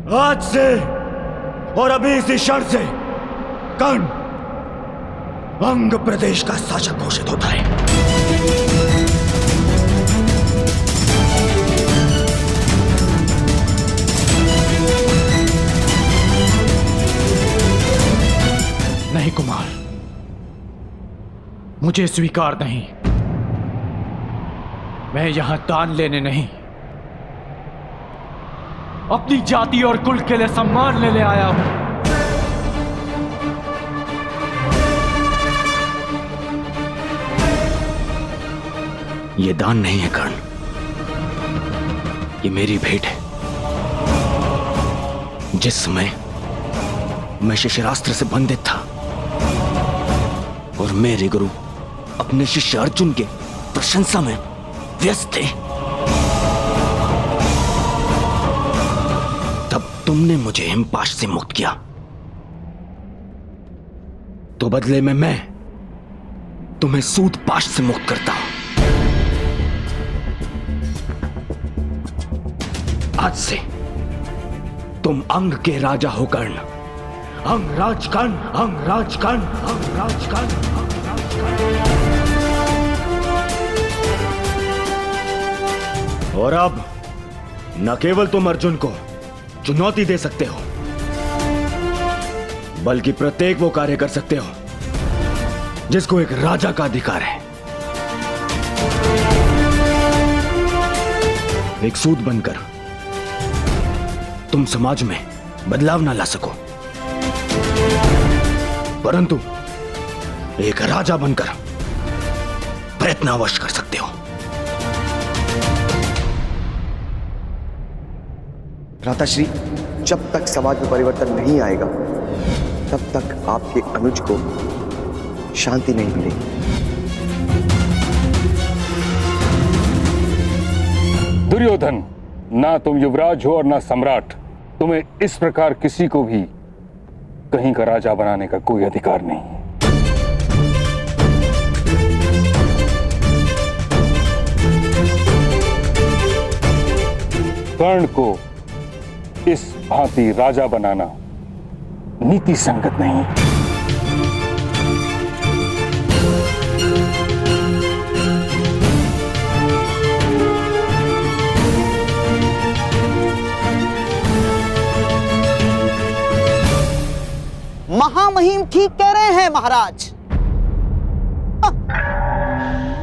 आज से और अभी इसी क्षण से कर्ण अंग प्रदेश का शासक घोषित होता है। नहीं कुमार, मुझे स्वीकार नहीं। मैं यहां दान लेने नहीं, अपनी जाति और कुल के लिए सम्मान लेने आया हूं। यह दान नहीं है कर्ण, ये मेरी भेंट है। जिस समय मैं शिशिरास्त्र से बंधित था और मेरे गुरु अपने शिष्य अर्जुन के प्रशंसा में व्यस्त थे, तब तुमने मुझे हिमपाश से मुक्त किया। तो बदले में मैं तुम्हें सूतपाश से मुक्त करता हूं। आज से तुम अंग के राजा हो कर्ण। अंगराज कर्ण, अंगराज कर्ण, अंगराज कर्ण, अंगराज कर्ण। और अब न केवल तुम अर्जुन को चुनौती दे सकते हो, बल्कि प्रत्येक वो कार्य कर सकते हो जिसको एक राजा का अधिकार है। एक सूत बनकर तुम समाज में बदलाव ना ला सको, परंतु एक राजा बनकर प्रयत्न अवश्य कर सकते हो। भ्राताश्री, जब तक समाज में परिवर्तन नहीं आएगा तब तक आपके अनुज को शांति नहीं मिलेगी। दुर्योधन, ना तुम युवराज हो और ना सम्राट। तुम्हें इस प्रकार किसी को भी कहीं का राजा बनाने का कोई अधिकार नहीं। कर्ण को इस भांति राजा बनाना नीति संगत नहीं। महामहिम ठीक कह रहे हैं महाराज।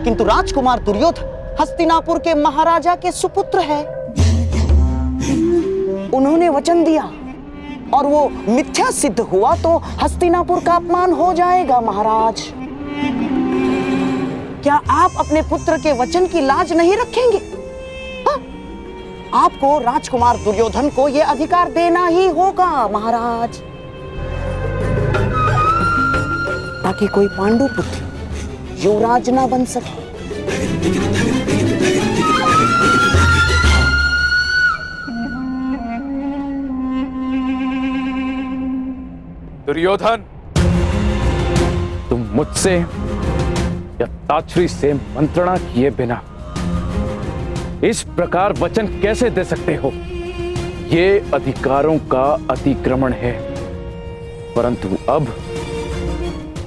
किंतु राजकुमार दुर्योधन हस्तिनापुर के महाराजा के सुपुत्र है। उन्होंने वचन दिया और वो मिथ्या सिद्ध हुआ तो हस्तिनापुर का अपमान हो जाएगा महाराज। क्या आप अपने पुत्र के वचन की लाज नहीं रखेंगे? आपको राजकुमार दुर्योधन को यह अधिकार देना ही होगा महाराज, ताकि कोई पांडु पुत्र युवराज ना बन सके। दुर्योधन, तुम मुझसे या ताछरी से मंत्रणा किए बिना इस प्रकार वचन कैसे दे सकते हो? ये अधिकारों का अतिक्रमण है। परंतु अब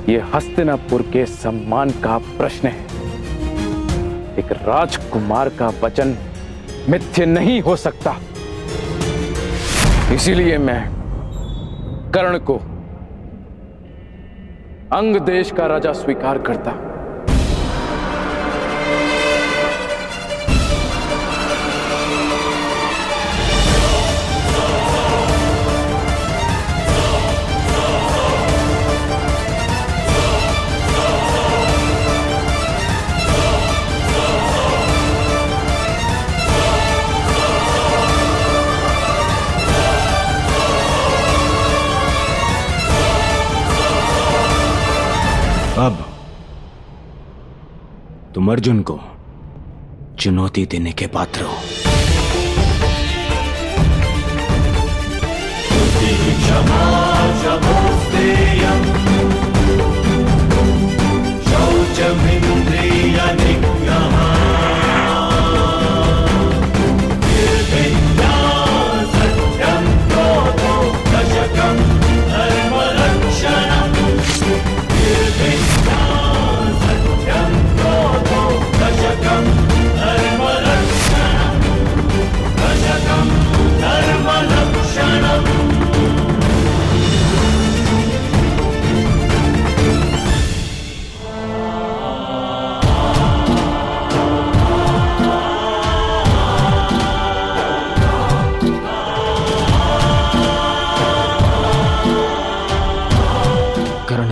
ये हस्तिनापुर के सम्मान का प्रश्न है। एक राजकुमार का वचन मिथ्य नहीं हो सकता। इसीलिए मैं कर्ण को अंग देश का राजा स्वीकार करता। अब तुम अर्जुन को चुनौती देने के पात्र हो।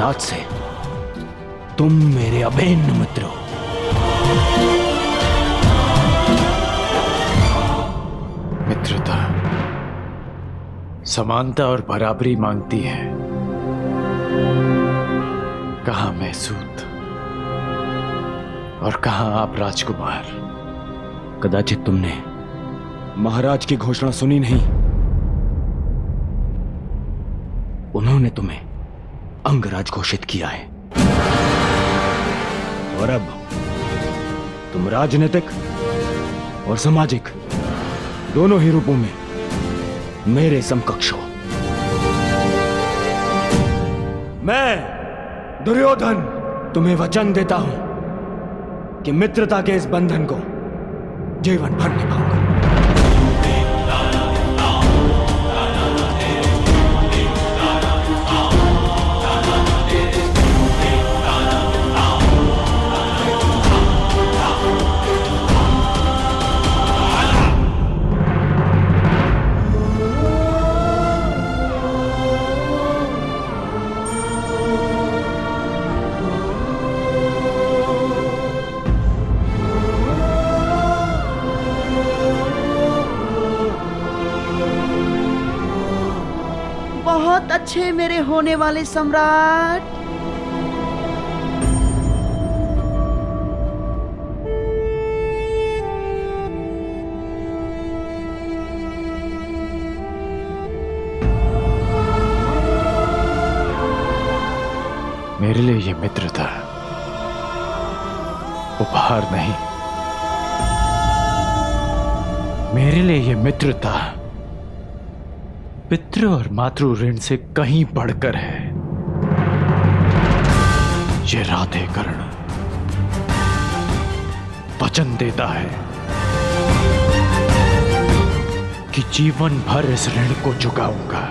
आज से तुम मेरे अभिन्न मित्र हो। मित्रता समानता और बराबरी मांगती है, कहां मैं सूत और कहां आप राजकुमार। कदाचित तुमने महाराज की घोषणा सुनी नहीं। उन्होंने तुम्हें अंगराज घोषित किया है और अब तुम राजनीतिक और सामाजिक दोनों ही रूपों में मेरे समकक्ष हो। मैं दुर्योधन तुम्हें वचन देता हूं कि मित्रता के इस बंधन को जीवन भर निभाऊंगा। बहुत अच्छे मेरे होने वाले सम्राट। मेरे लिए ये मित्रता उपहार नहीं, मेरे लिए ये मित्रता पितृ और मातृ ऋण से कहीं बढ़कर है। ये राधेकर्ण वचन देता है कि जीवन भर इस ऋण को चुकाऊंगा।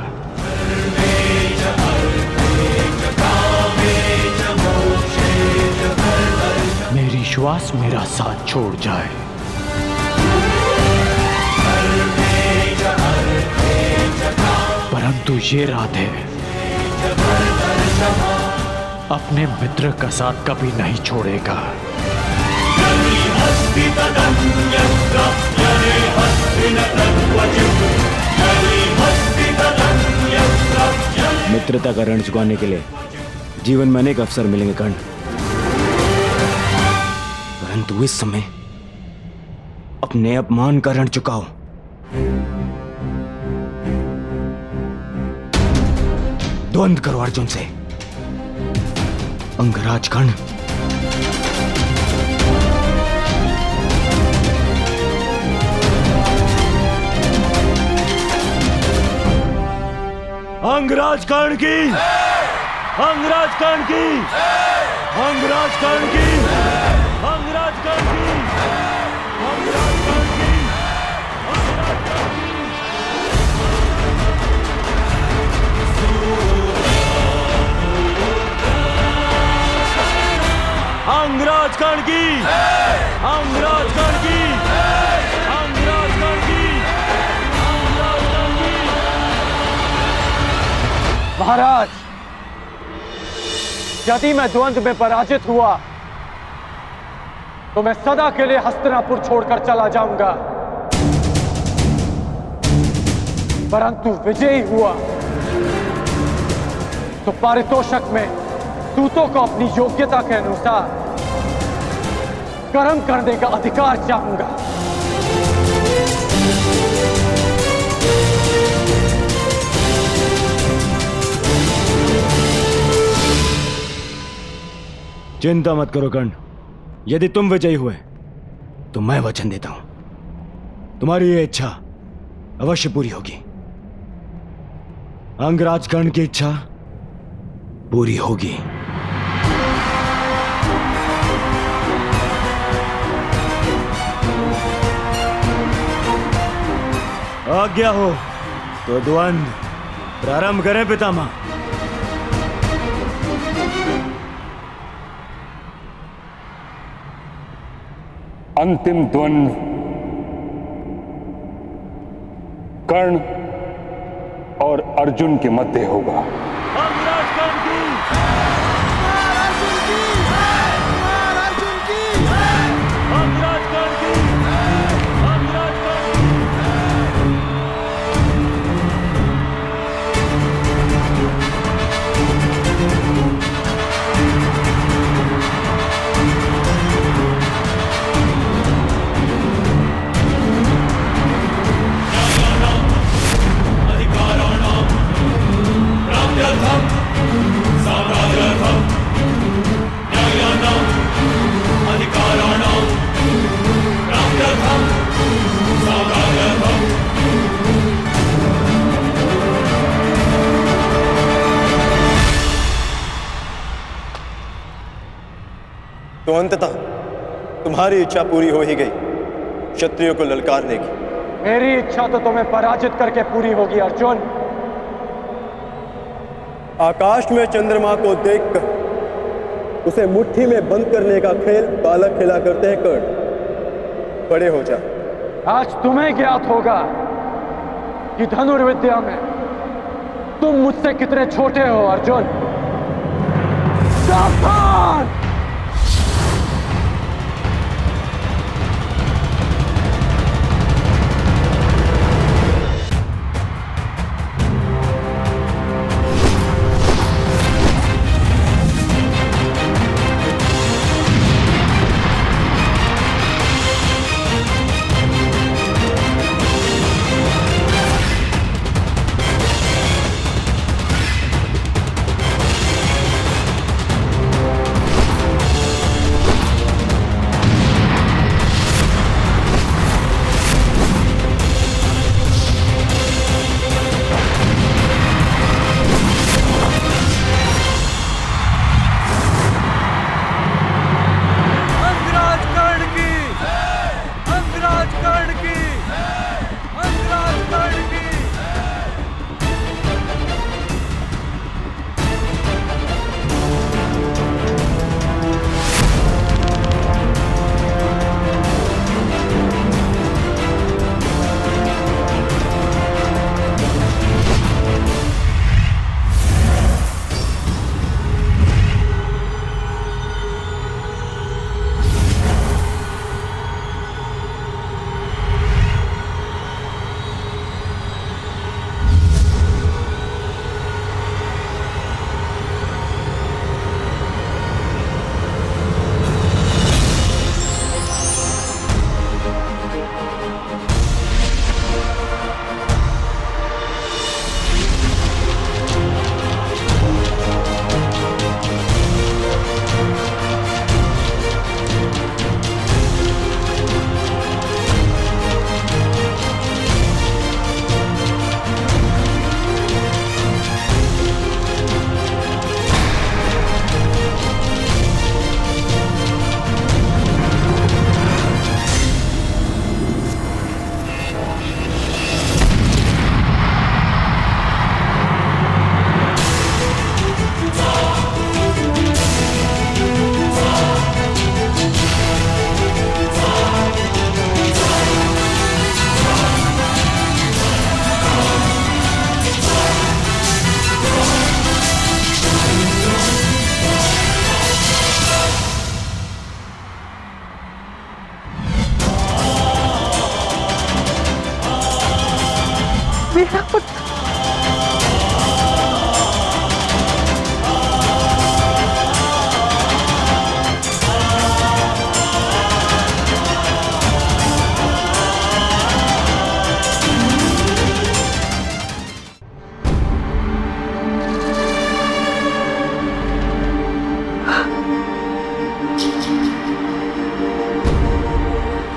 मेरी श्वास मेरा साथ छोड़ जाए, परंतु ये राधे अपने मित्र का साथ कभी नहीं छोड़ेगा। मित्रता का ऋण चुकाने के लिए जीवन में अनेक अवसर मिलेंगे कर्ण, परंतु इस समय अपने अपमान का ऋण चुकाओ। द्वंद्व करो अर्जुन से। अंगराज कर्ण अंगराज कर्ण की, अंगराज कर्ण की, अंगराज कर्ण की, अंगराज कर्ण की, अंगराज कर्ण की, अंगराज कर्ण की, अंगराज कर्ण की, अंगराज कर्ण की, अंगराज कर्ण की। महाराज, यदि मैं द्वंद्व में पराजित हुआ तो मैं सदा के लिए हस्तिनापुर छोड़कर चला जाऊंगा, परंतु विजयी हुआ तो पारितोषक में दूतों को अपनी योग्यता के अनुसार कर्म करने का अधिकार चाहूंगा। चिंता मत करो कर्ण, यदि तुम विजयी हुए तो मैं वचन देता हूं तुम्हारी ये इच्छा अवश्य पूरी होगी। अंगराज कर्ण की इच्छा पूरी होगी। आज्ञा हो तो द्वंद्व प्रारंभ करें पितामह। अंतिम द्वंद्व कर्ण और अर्जुन के मध्य होगा। अंगराज कर्ण की तो अंततः तुम्हारी इच्छा पूरी हो ही गई, क्षत्रियों को ललकारने की। मेरी इच्छा तो तुम्हें पराजित करके पूरी होगी अर्जुन। आकाश में चंद्रमा को देखकर उसे मुट्ठी में बंद करने का खेल बालक खेला करते हैं कर्ण। बड़े हो जा। आज तुम्हें ज्ञात होगा कि धनुर्विद्या में तुम मुझसे कितने छोटे हो अर्जुन। सावधान!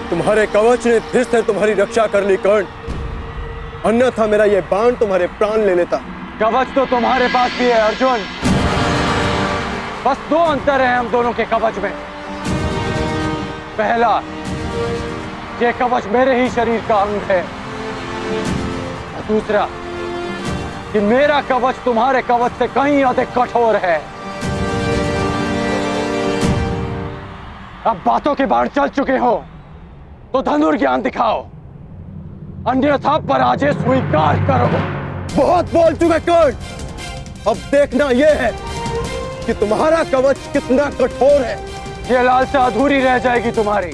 तुम्हारे कवच ने फिर से तुम्हारी रक्षा कर ली कर्ण, अन्यथा मेरा यह बाण तुम्हारे प्राण ले लेता। कवच तो तुम्हारे पास भी है अर्जुन, बस दो अंतर है हम दोनों के कवच में। पहला, ये कवच मेरे ही शरीर का अंग है, और दूसरा कि मेरा कवच तुम्हारे कवच से कहीं अधिक कठोर है। अब बातों के बाढ़ चल चुके हो तो धनुर्ज्ञान दिखाओ, अन्यथा पराजय स्वीकार करो। बहुत बोल चुके कर्ण, अब देखना यह है कि तुम्हारा कवच कितना कठोर है। ये लालसा अधूरी रह जाएगी तुम्हारी,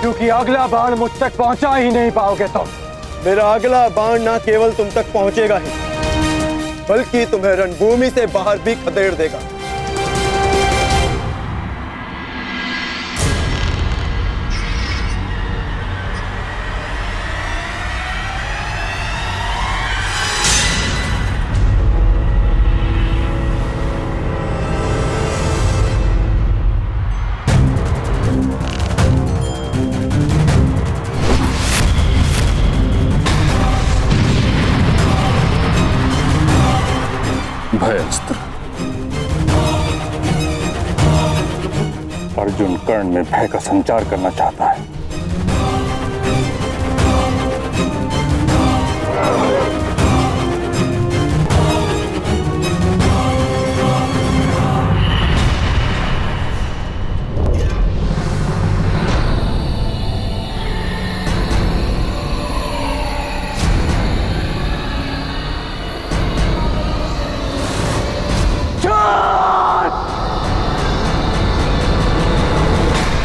क्योंकि अगला बाण मुझ तक पहुंचा ही नहीं पाओगे तुम। मेरा अगला बाण ना केवल तुम तक पहुंचेगा ही, बल्कि तुम्हें रणभूमि से बाहर भी खदेड़ देगा। भयस्त्र, अर्जुन कर्ण में भय का संचार करना चाहता है।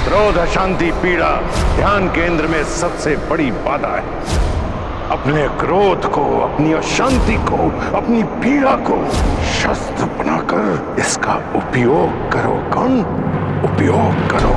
क्रोध, अशांति, पीड़ा ध्यान केंद्र में सबसे बड़ी बाधा है। अपने क्रोध को, अपनी अशांति को, अपनी पीड़ा को शस्त्र बनाकर इसका उपयोग करो। कर्ण, उपयोग करो।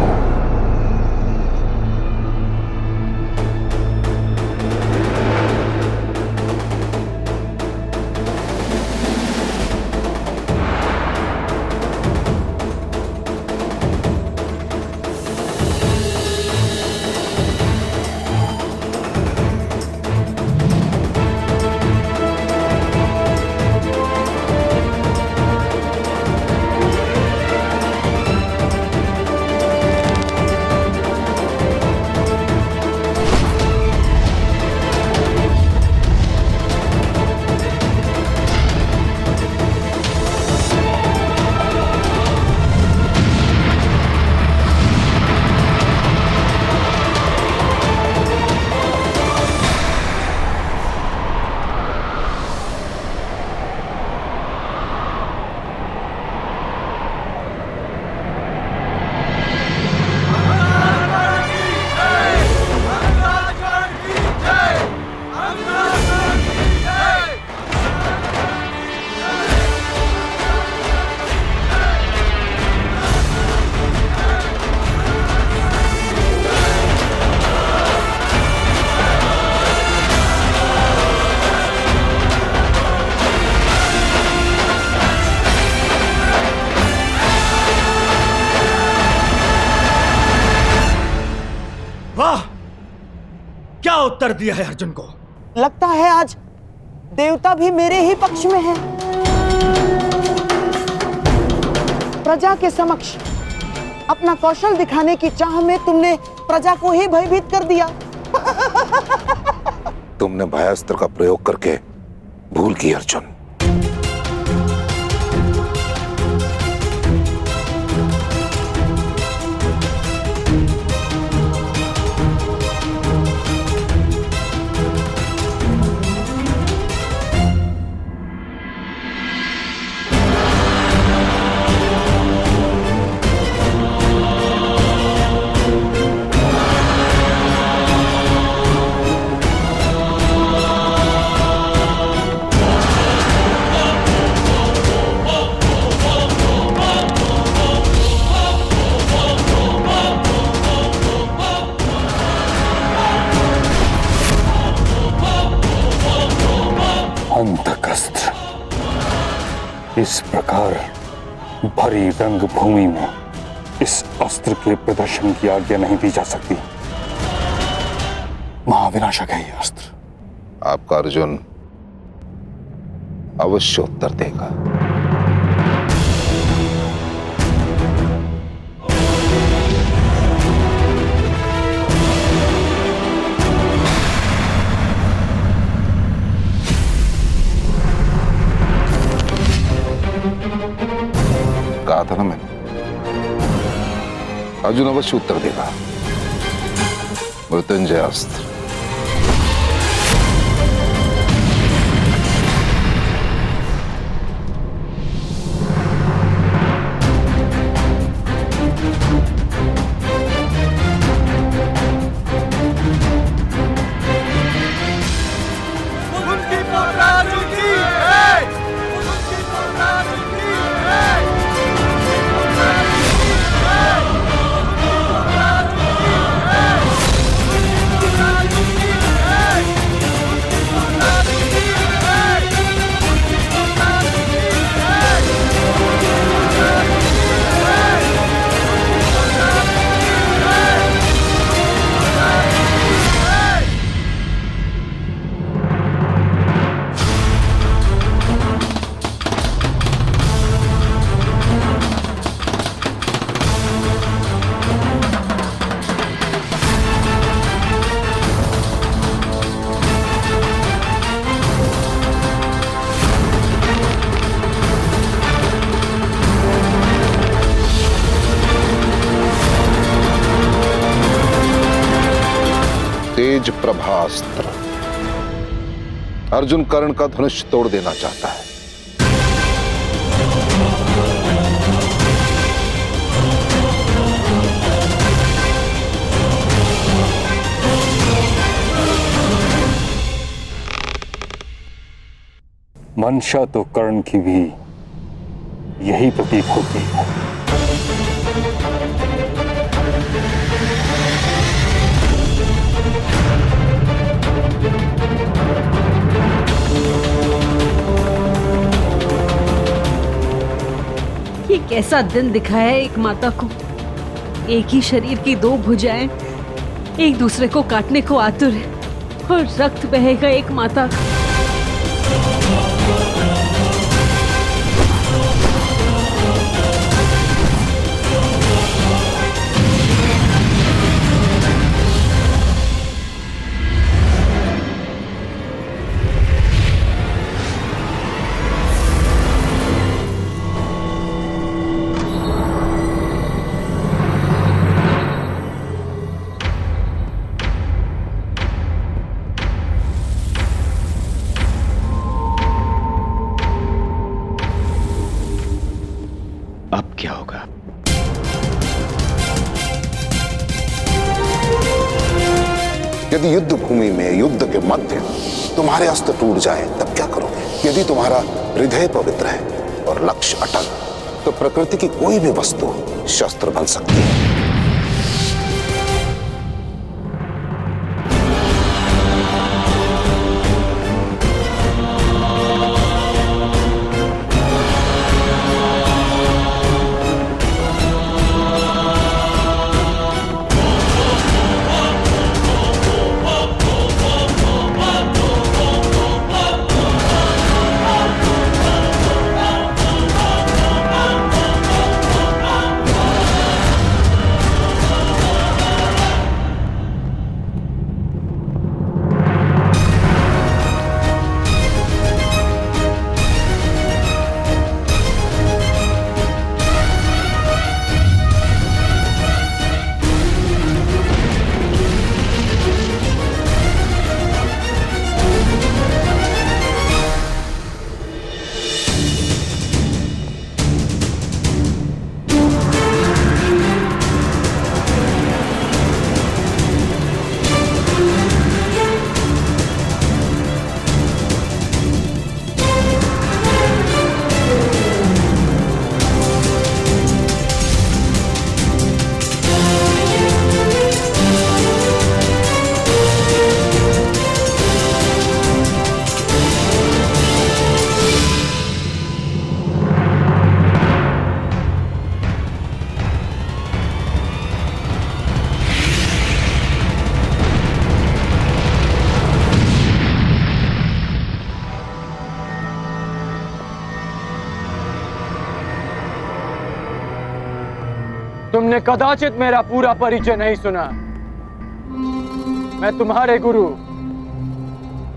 वाह, क्या उत्तर दिया है अर्जुन को। लगता है आज देवता भी मेरे ही पक्ष में है। प्रजा के समक्ष अपना कौशल दिखाने की चाह में तुमने प्रजा को ही भयभीत कर दिया। तुमने भयास्त्र का प्रयोग करके भूल की अर्जुन। अंतकस्त्र। इस प्रकार भरी रंगभूमि में इस अस्त्र के प्रदर्शन की आज्ञा नहीं दी जा सकती। महाविनाशक है यह अस्त्र। आपका अर्जुन अवश्य उत्तर देगा। कहा था ना मैंने, अर्जुन अवश्य उत्तर देगा। मृत्युंजय अस्त्र। तेज प्रभास्त्र। अर्जुन कर्ण का धनुष तोड़ देना चाहता है। मंशा तो कर्ण की भी यही प्रतीक होती है। ये कैसा दिन दिखाया है एक माता को। एक ही शरीर की दो भुजाएं एक दूसरे को काटने को आतुर है और रक्त बहेगा एक माता का। अब क्या होगा? यदि युद्ध भूमि में युद्ध के मध्य तुम्हारे अस्त्र टूट जाए तब क्या करोगे? यदि तुम्हारा हृदय पवित्र है और लक्ष्य अटल, तो प्रकृति की कोई भी वस्तु शस्त्र बन सकती है। तुमने कदाचित मेरा पूरा परिचय नहीं सुना। मैं तुम्हारे गुरु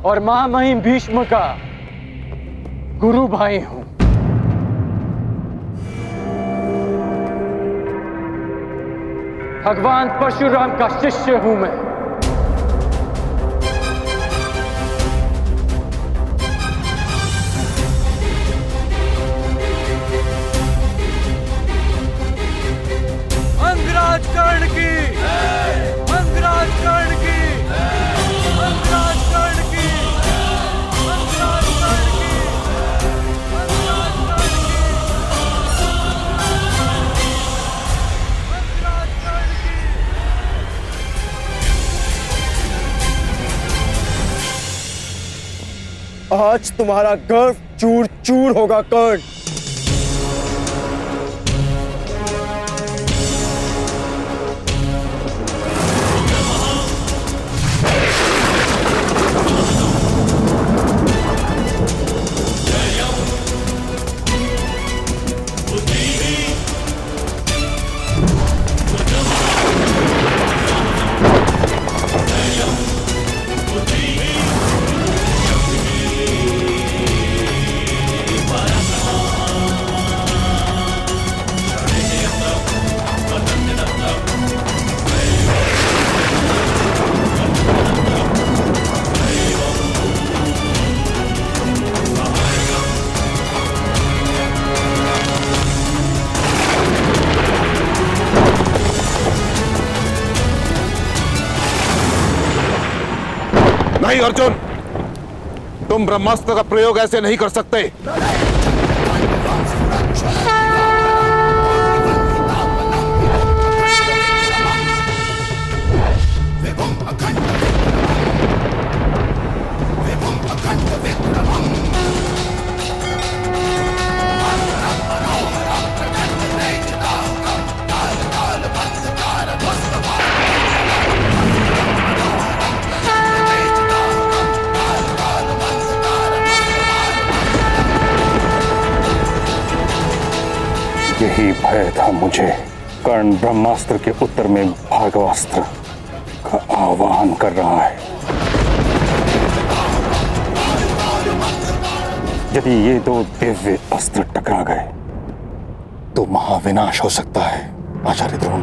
और महामहिम भीष्म का गुरु भाई हूं। भगवान परशुराम का शिष्य हूं मैं। अंगराज कर्ण की, अंगराज कर्ण की, अंगराज कर्ण की, अंगराज कर्ण की, अंगराज कर्ण की, अंगराज कर्ण की। आज तुम्हारा गर्व चूर चूर होगा कर्ण। नहीं अर्जुन, तुम ब्रह्मास्त्र का प्रयोग ऐसे नहीं कर सकते। यही भय था मुझे। कर्ण ब्रह्मास्त्र के उत्तर में भार्गवास्त्र का आवाहन कर रहा है। यदि ये दो दिव्य अस्त्र टकरा गए तो महाविनाश हो सकता है आचार्य द्रोण।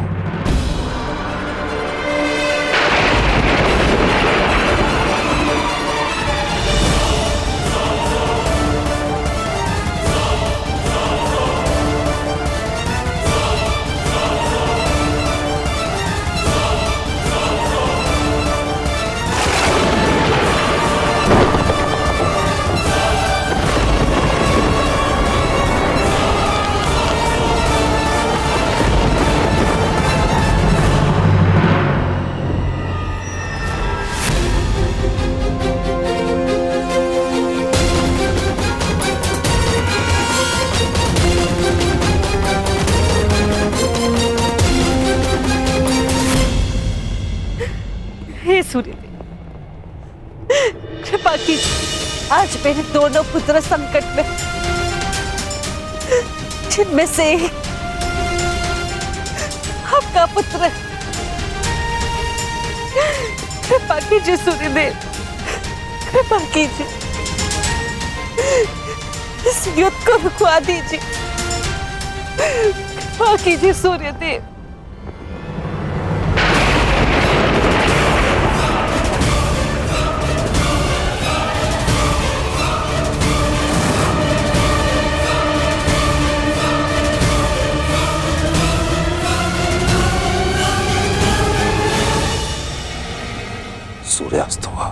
कृपा कीजिए, आज मेरे दोनों पुत्र संकट में, जिनमें से एक आपका पुत्र। कृपा कीजिए सूर्यदेव, कृपा कीजिए, इस युद्ध को रुकवा दीजिए। कृपा कीजिए सूर्यदेव। सूर्यास्त हुआ।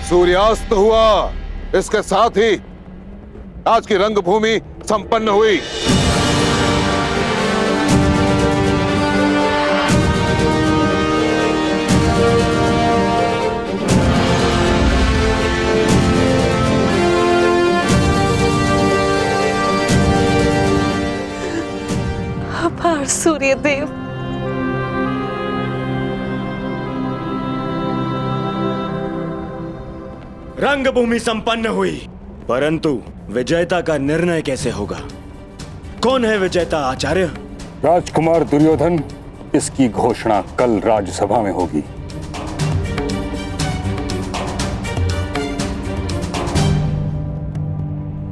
सूर्यास्त हुआ। इसके साथ ही आज की रंगभूमि संपन्न हुई। आभार सूर्यदेव। रंगभूमि संपन्न हुई, परंतु विजेता का निर्णय कैसे होगा? कौन है विजेता आचार्य? राजकुमार दुर्योधन, इसकी घोषणा कल राज्यसभा में होगी।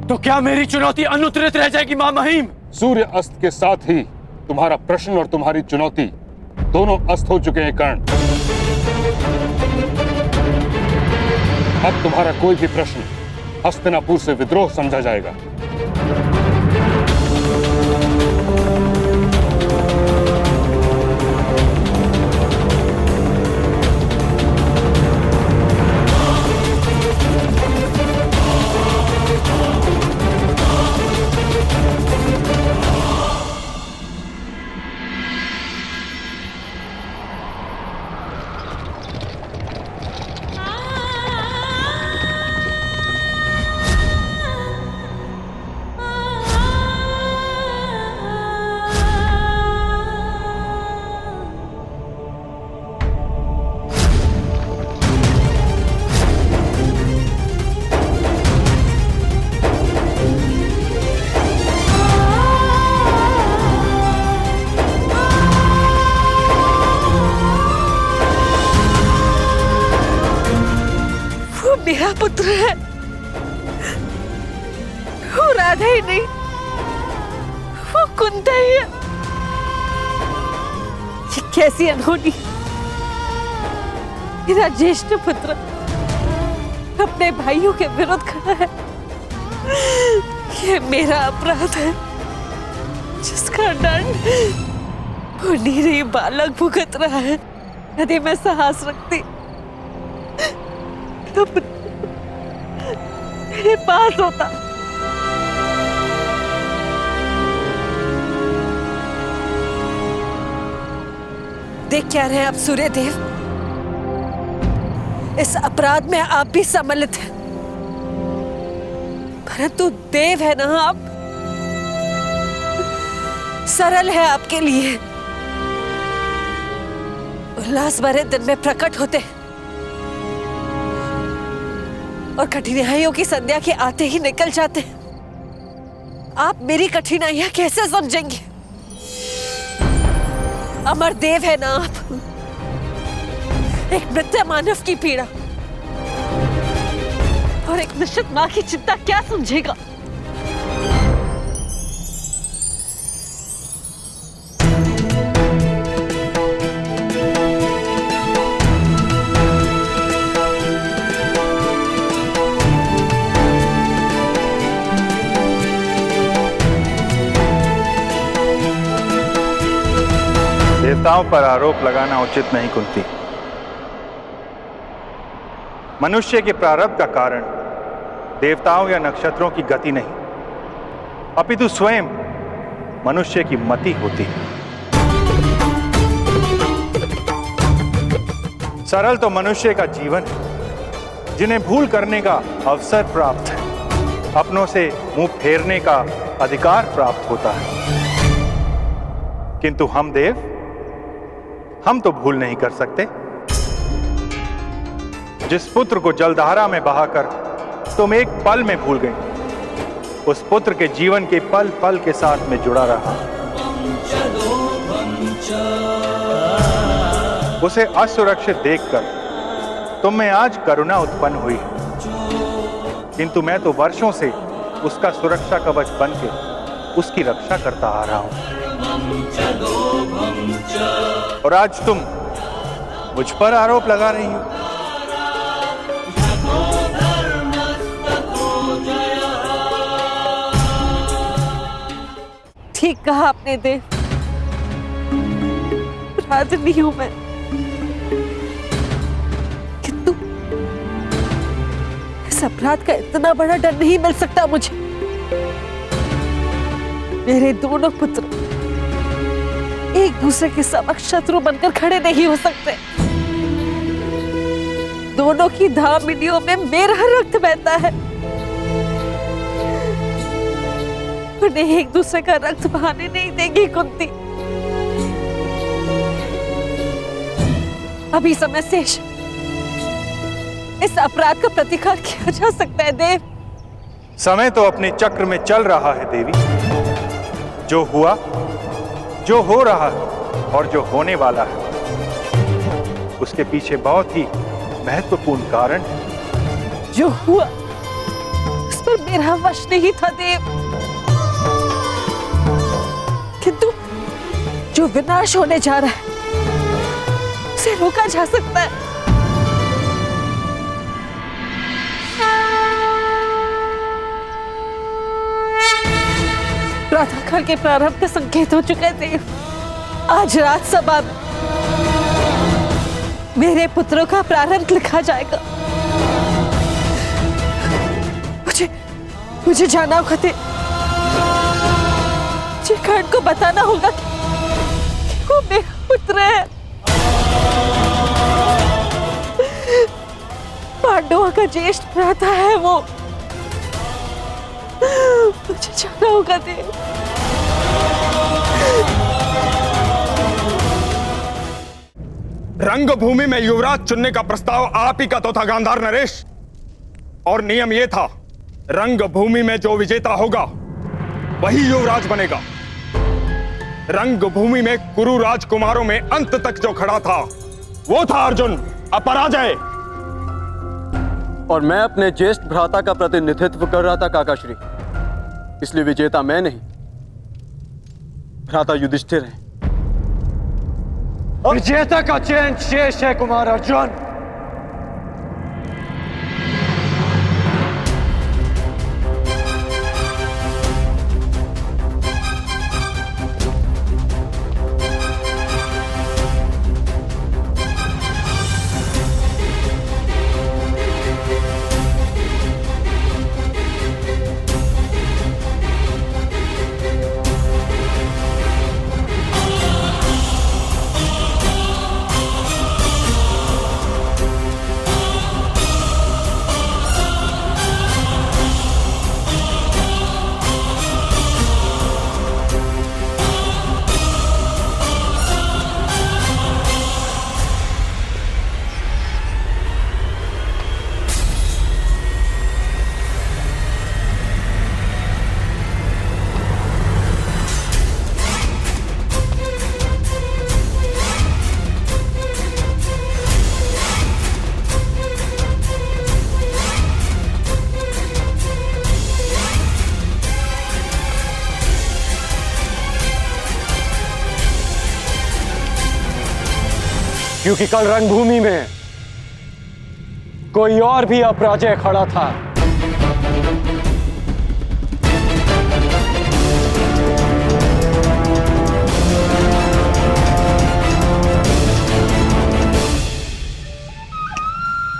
तो क्या मेरी चुनौती अनुत्तरित रह जाएगी महामहिम? सूर्य अस्त के साथ ही तुम्हारा प्रश्न और तुम्हारी चुनौती दोनों अस्त हो चुके हैं कर्ण। अब तुम्हारा कोई भी प्रश्न हस्तिनापुर से विद्रोह समझा जाएगा। मेरा पुत्र है, वो राधा ही नहीं, वो कुंता ही है। ये कैसी अनहोनी, मेरा ज्येष्ठ पुत्र अपने भाइयों के विरुद्ध खड़ा है। ये मेरा अपराध है जिसका दंड वो नीरी बालक भुगत रहा है। यदि मैं साहस रखती तो मेरे पास होता। देख क्या रहे हैं आप सूर्यदेव, इस अपराध में आप भी सम्मिलित हैं, परंतु देव है ना आप, सरल है आपके लिए, उल्लास भरे दिन में प्रकट होते हैं और कठिनाइयों की संध्या के आते ही निकल जाते हैं। आप मेरी कठिनाइयां कैसे समझेंगे? अमर देव है ना आप, एक मृत मानव की पीड़ा और एक निश्चित मां की चिंता क्या समझेगा? देवताओं पर आरोप लगाना उचित नहीं कुंती। मनुष्य के प्रारब्ध का कारण देवताओं या नक्षत्रों की गति नहीं, अपितु स्वयं मनुष्य की मति होती है। सरल तो मनुष्य का जीवन है, जिन्हें भूल करने का अवसर प्राप्त है, अपनों से मुंह फेरने का अधिकार प्राप्त होता है। किंतु हम देव, हम तो भूल नहीं कर सकते। जिस पुत्र को जलधारा में बहाकर तुम एक पल में भूल गई, उस पुत्र के जीवन के पल पल के साथ में जुड़ा रहा। उसे असुरक्षित देखकर तुम में आज करुणा उत्पन्न हुई, किंतु मैं तो वर्षों से उसका सुरक्षा कवच बनके उसकी रक्षा करता आ रहा हूं। और आज तुम मुझ पर आरोप लगा रही हो। ठीक कहा आपने देव, अपराधी हूं मैं, किंतु इस अपराध का इतना बड़ा डर नहीं मिल सकता मुझे। मेरे दोनों पुत्र एक दूसरे के समक्ष शत्रु बनकर खड़े नहीं हो सकते। दोनों की धामिनियों में मेरा रक्त बहता है, उन्हें एक दूसरे का रक्त बहाने नहीं देगी कुंती। अभी समय शेष, इस अपराध का प्रतिकार किया जा सकता है देव। समय तो अपने चक्र में चल रहा है देवी। जो हुआ, जो हो रहा है और जो होने वाला है, उसके पीछे बहुत ही महत्वपूर्ण कारण है। जो हुआ उस पर मेरा वश नहीं था देव, किंतु जो विनाश होने जा रहा है उसे रोका जा सकता है। प्रातःकाल के प्रारंभ के संकेत हो चुके थे। आज राजसभा में मेरे पुत्रों का प्रारंभ लिखा जाएगा। मुझे जाना होगा, मुझे कर्ण को बताना होगा कि वो मेरा पुत्र है। पांडवों का ज्येष्ठ भ्राता है वो। मुझे जाना होगा देव। रंगभूमि में युवराज चुनने का प्रस्ताव आप ही का तो था गांधार नरेश, और नियम यह था रंगभूमि में जो विजेता होगा वही युवराज बनेगा। रंगभूमि में कुरु राजकुमारों में अंत तक जो खड़ा था वो था अर्जुन, अपराजय। और मैं अपने ज्येष्ठ भ्राता का प्रतिनिधित्व कर रहा था काकाश्री, इसलिए विजेता मैं नहीं, भ्राता युधिष्ठिर है। विजेता का चयन शेष है कुमार अर्जुन। क्योंकि कल रणभूमि में कोई और भी अपराजय खड़ा था।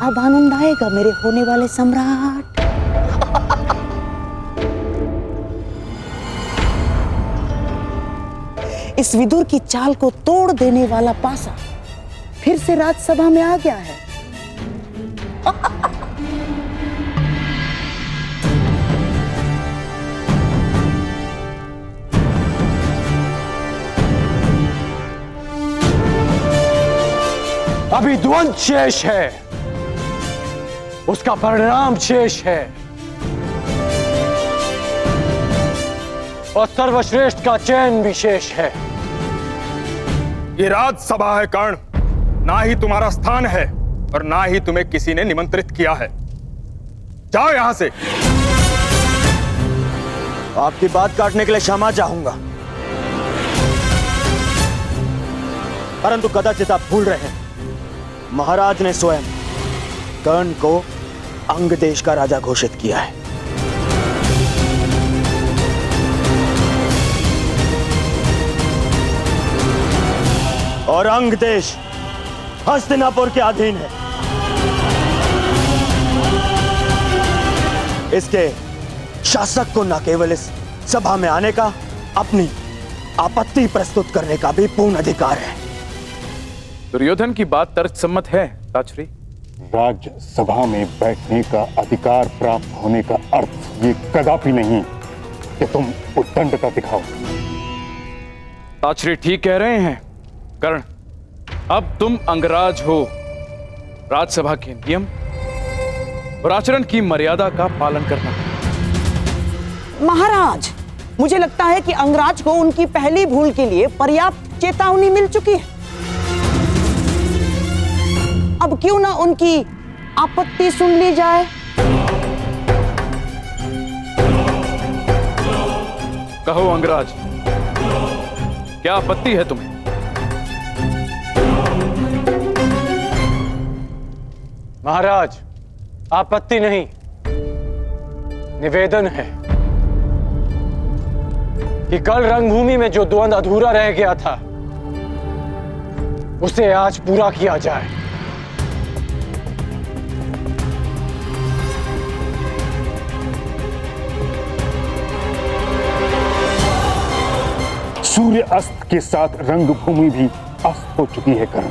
अब आनंद आएगा मेरे होने वाले सम्राट। इस विदुर की चाल को तोड़ देने वाला पासा फिर से राजसभा में आ गया है। अभी द्वंद्व शेष है, उसका परिणाम शेष है, और सर्वश्रेष्ठ का चयन भी शेष है। ये राजसभा है कर्ण, ना ही तुम्हारा स्थान है और ना ही तुम्हें किसी ने निमंत्रित किया है। जाओ यहां से। आपकी बात काटने के लिए क्षमा चाहूंगा, परंतु कदाचित आप भूल रहे हैं, महाराज ने स्वयं कर्ण को अंग देश का राजा घोषित किया है। और अंग देश हस्तिनापुर के अधीन है। इसके शासक को न केवल इस सभा में आने का, अपनी आपत्ति प्रस्तुत करने का भी पूर्ण अधिकार है। दुर्योधन की बात तर्कसम्मत है ताचरी। राज्यसभा में बैठने का अधिकार प्राप्त होने का अर्थ ये कदापि नहीं कि तुम उद्दंडता दिखाओ। ताचरी ठीक कह रहे हैं कर्ण, अब तुम अंगराज हो। राजसभा के नियम और आचरण की मर्यादा का पालन करना। महाराज, मुझे लगता है कि अंगराज को उनकी पहली भूल के लिए पर्याप्त चेतावनी मिल चुकी है। अब क्यों ना उनकी आपत्ति सुन ली जाए। कहो अंगराज, क्या आपत्ति है तुम्हें? महाराज, आपत्ति नहीं, निवेदन है कि कल रणभूमि में जो द्वंद्व अधूरा रह गया था उसे आज पूरा किया जाए। सूर्य अस्त के साथ रंगभूमि भी अस्त हो चुकी है कर्ण।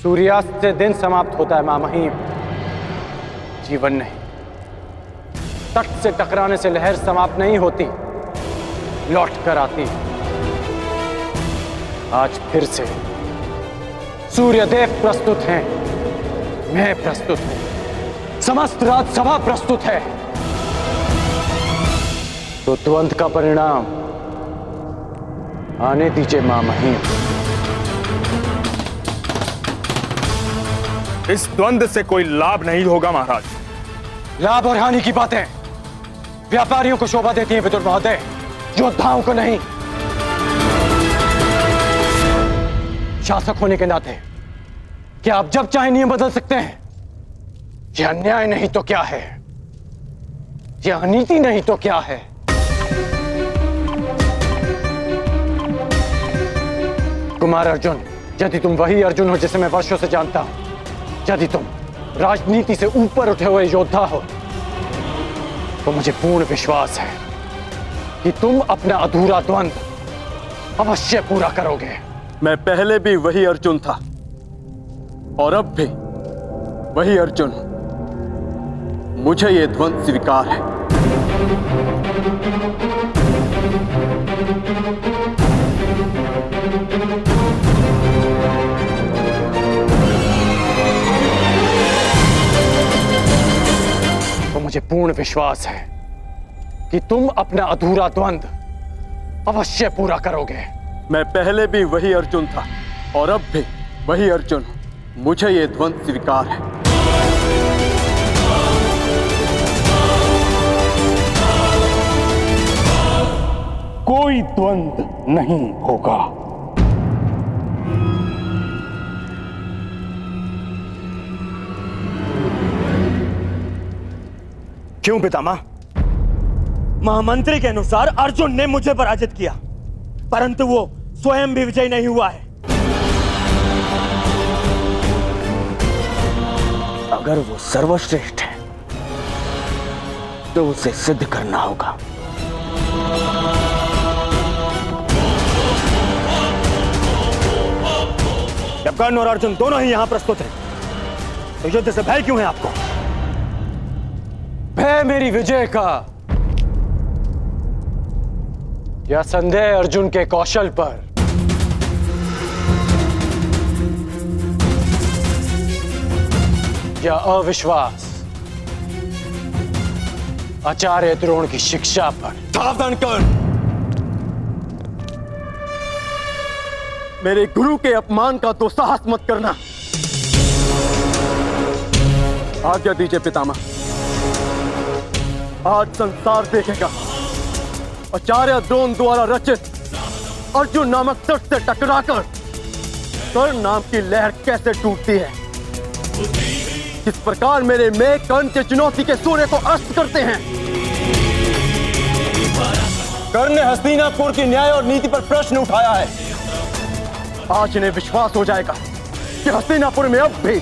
सूर्यास्त से दिन समाप्त होता है मामहीम, जीवन नहीं। तट से टकराने से लहर समाप्त नहीं होती, लौट कर आती है। आज फिर से सूर्यदेव प्रस्तुत हैं, मैं प्रस्तुत हूं, समस्त राजसभा प्रस्तुत है। तो द्वंद्व का परिणाम आने दीजिए मामहीम। इस द्वंद्व से कोई लाभ नहीं होगा महाराज। लाभ और हानि की बातें व्यापारियों को शोभा देती हैं विदुर महोदय, योद्धाओं को नहीं। शासक होने के नाते क्या आप जब चाहे नियम बदल सकते हैं? यह अन्याय नहीं तो क्या है? यह अनीति नहीं तो क्या है? कुमार अर्जुन, यदि तुम वही अर्जुन हो जिसे मैं वर्षों से जानता हूं, यदि तुम राजनीति से ऊपर उठे हुए योद्धा हो, तो मुझे पूर्ण विश्वास है कि तुम अपना अधूरा द्वंद्व अवश्य पूरा करोगे। मैं पहले भी वही अर्जुन था और अब भी वही अर्जुन हूं। मुझे ये द्वंद्व स्वीकार है। तो मुझे पूर्ण विश्वास है कि तुम अपना अधूरा द्वंद्व अवश्य पूरा करोगे। मैं पहले भी वही अर्जुन था और अब भी वही अर्जुन हूं। मुझे ये द्वंद्व स्वीकार है। द्वंद नहीं होगा। क्यों पितामह? महामंत्री के अनुसार अर्जुन ने मुझे पराजित किया, परंतु वो स्वयं भी विजयी नहीं हुआ है। अगर वो सर्वश्रेष्ठ है तो उसे सिद्ध करना होगा। जब कर्ण और अर्जुन दोनों ही यहां प्रस्तुत हैं, तो युद्ध से भय क्यों है आपको? भय मेरी विजय का या संदेह अर्जुन के कौशल पर? या अविश्वास आचार्य द्रोण की शिक्षा पर? सावधान कर्ण, मेरे गुरु के अपमान का दुस्साहस मत करना। आज्ञा दीजिए पितामह, आज संसार देखेगा आचार्य द्रोण द्वारा रचित अर्जुन नामक तट से टकराकर कर्ण नाम की लहर कैसे टूटती है। किस प्रकार मेरे में कर्ण के चुनौती के सूर्य को अस्त करते हैं। कर्ण ने हस्तिनापुर की न्याय और नीति पर प्रश्न उठाया है। आज इन्हें विश्वास हो जाएगा कि हस्तिनापुर में अब भी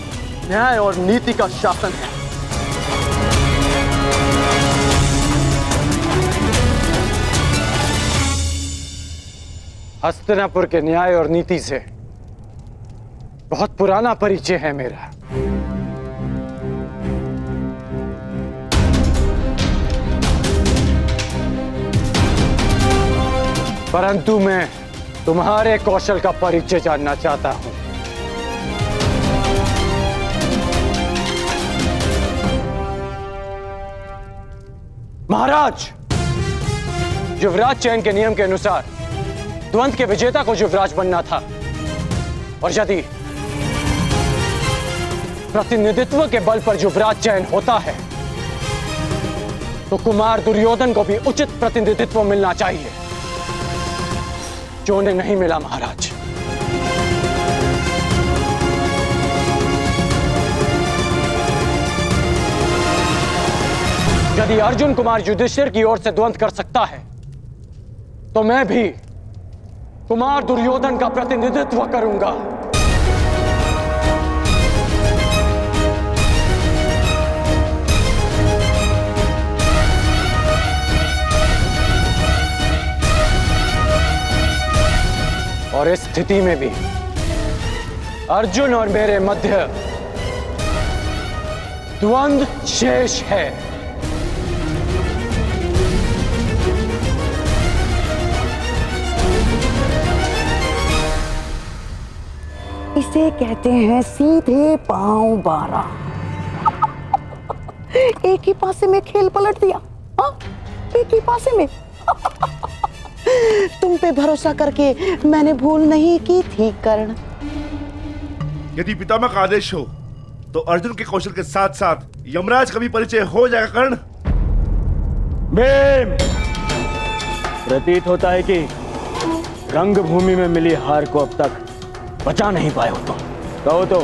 न्याय और नीति का शासन है। हस्तिनापुर के न्याय और नीति से बहुत पुराना परिचय है मेरा। परंतु मैं तुम्हारे कौशल का परिचय जानना चाहता हूं। महाराज, युवराज चयन के नियम के अनुसार द्वंद के विजेता को युवराज बनना था, और यदि प्रतिनिधित्व के बल पर युवराज चयन होता है तो कुमार दुर्योधन को भी उचित प्रतिनिधित्व मिलना चाहिए, जो उन्हें नहीं मिला। महाराज, यदि अर्जुन कुमार युधिष्ठिर की ओर से द्वंद कर सकता है तो मैं भी कुमार दुर्योधन का प्रतिनिधित्व करूंगा। और इस स्थिति में भी अर्जुन और मेरे मध्य द्वंद शेष है। इसे कहते हैं सीधे पांव 12। एक ही पासे में खेल पलट दिया। हाँ? एक ही पासे में। तुम पे भरोसा करके मैंने भूल नहीं की थी कर्ण। यदि पितामह का आदेश हो तो अर्जुन के कौशल के साथ साथ यमराज का भी परिचय हो जाएगा कर्ण। भीम, प्रतीत होता है कि रंगभूमि में मिली हार को अब तक बचा नहीं पाए हो तुम। कहो तो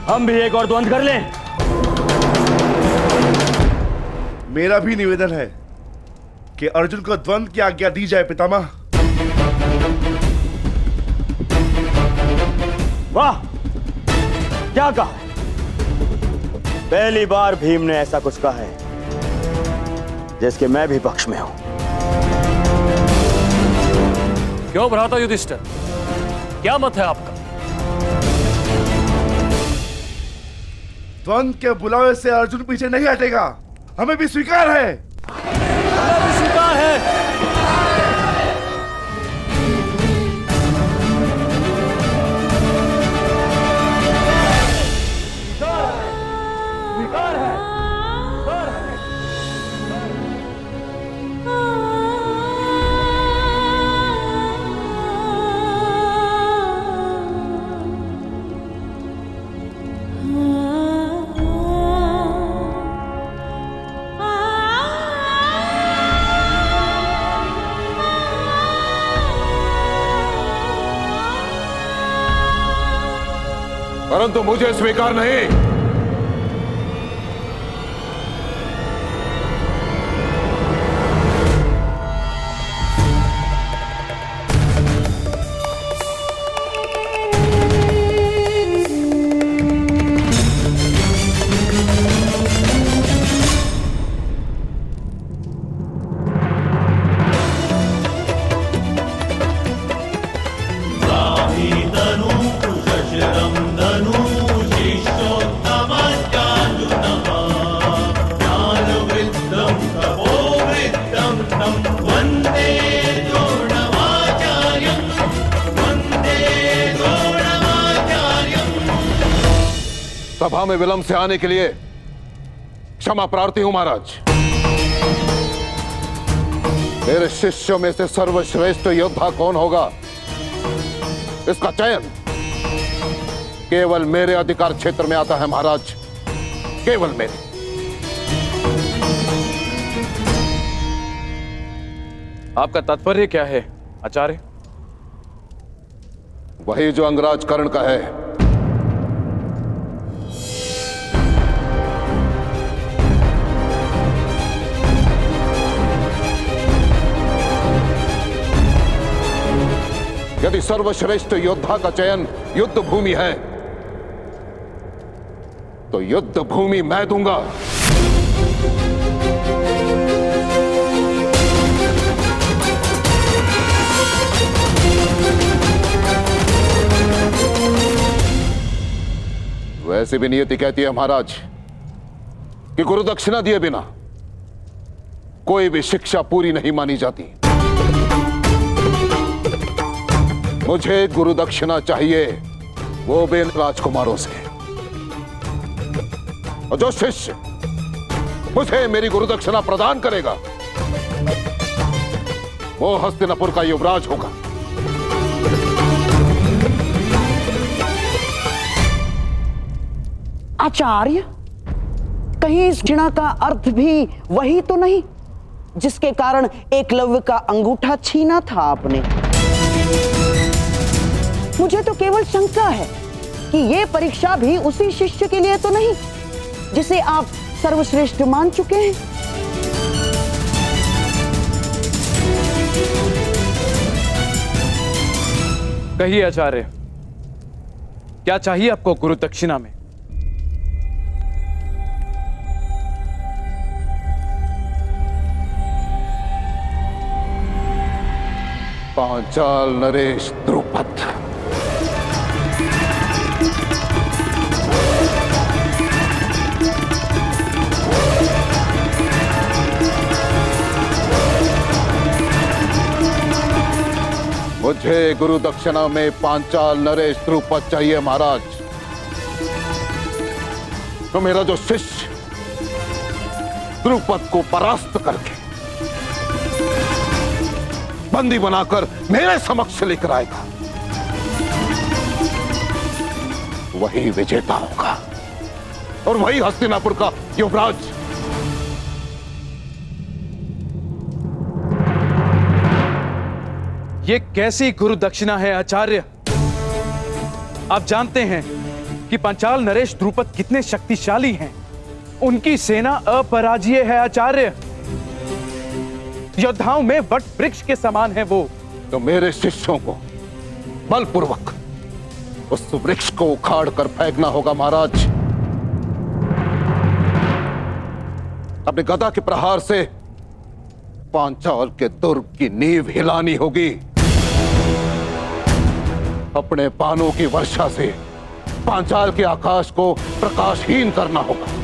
हम भी एक और द्वंद कर लें। मेरा भी निवेदन है कि अर्जुन को द्वंद की आज्ञा दी जाए पितामह। वाह, क्या कहा? पहली बार भीम ने ऐसा कुछ कहा है जिसके मैं भी पक्ष में हूं। क्यों भ्राता युधिष्ठिर, क्या मत है आपका? द्वंद के बुलावे से अर्जुन पीछे नहीं हटेगा, हमें भी स्वीकार है। हमें भी स्वीकार है। परंतु मुझे स्वीकार नहीं। सभा में विलंब से आने के लिए क्षमा प्रार्थी हूं महाराज। मेरे शिष्यों में से सर्वश्रेष्ठ योद्धा कौन होगा, इसका चयन केवल मेरे अधिकार क्षेत्र में आता है महाराज, केवल मेरे। आपका तात्पर्य क्या है आचार्य? वही जो अंगराज कर्ण का है। यदि सर्वश्रेष्ठ योद्धा का चयन युद्ध भूमि है तो युद्ध भूमि मैं दूंगा। वैसे भी नियति कहती है महाराज कि गुरु दक्षिणा दिए बिना कोई भी शिक्षा पूरी नहीं मानी जाती। मुझे गुरु दक्षिणा चाहिए, वो भी राजकुमारों से। और जो शिष्य मुझे मेरी गुरु दक्षिणा प्रदान करेगा वो हस्तिनापुर का युवराज होगा। आचार्य, कहीं इस घृणा का अर्थ भी वही तो नहीं जिसके कारण एकलव्य का अंगूठा छीना था आपने? मुझे तो केवल शंका है कि ये परीक्षा भी उसी शिष्य के लिए तो नहीं जिसे आप सर्वश्रेष्ठ मान चुके हैं। कहिए आचार्य, क्या चाहिए आपको गुरु दक्षिणा में? पांचाल नरेश द्रुपद। मुझे गुरु दक्षिणा में पांचाल नरेश द्रुपद चाहिए महाराज। तो मेरा जो शिष्य द्रुपद को परास्त करके बंदी बनाकर मेरे समक्ष लेकर आएगा वही विजेता होगा और वही हस्तिनापुर का युवराज। ये कैसी गुरु दक्षिणा है आचार्य? आप जानते हैं कि पांचाल नरेश द्रुपद कितने शक्तिशाली हैं। उनकी सेना अपराजय है आचार्य। योद्धाओं में वट वृक्ष के समान है वो। तो मेरे शिष्यों को बलपूर्वक उस वृक्ष को उखाड़ कर फेंकना होगा महाराज। अपने गदा के प्रहार से पांचाल के दुर्ग की नींव हिलानी होगी। अपने बाणों की वर्षा से पांचाल के आकाश को प्रकाशहीन करना होगा।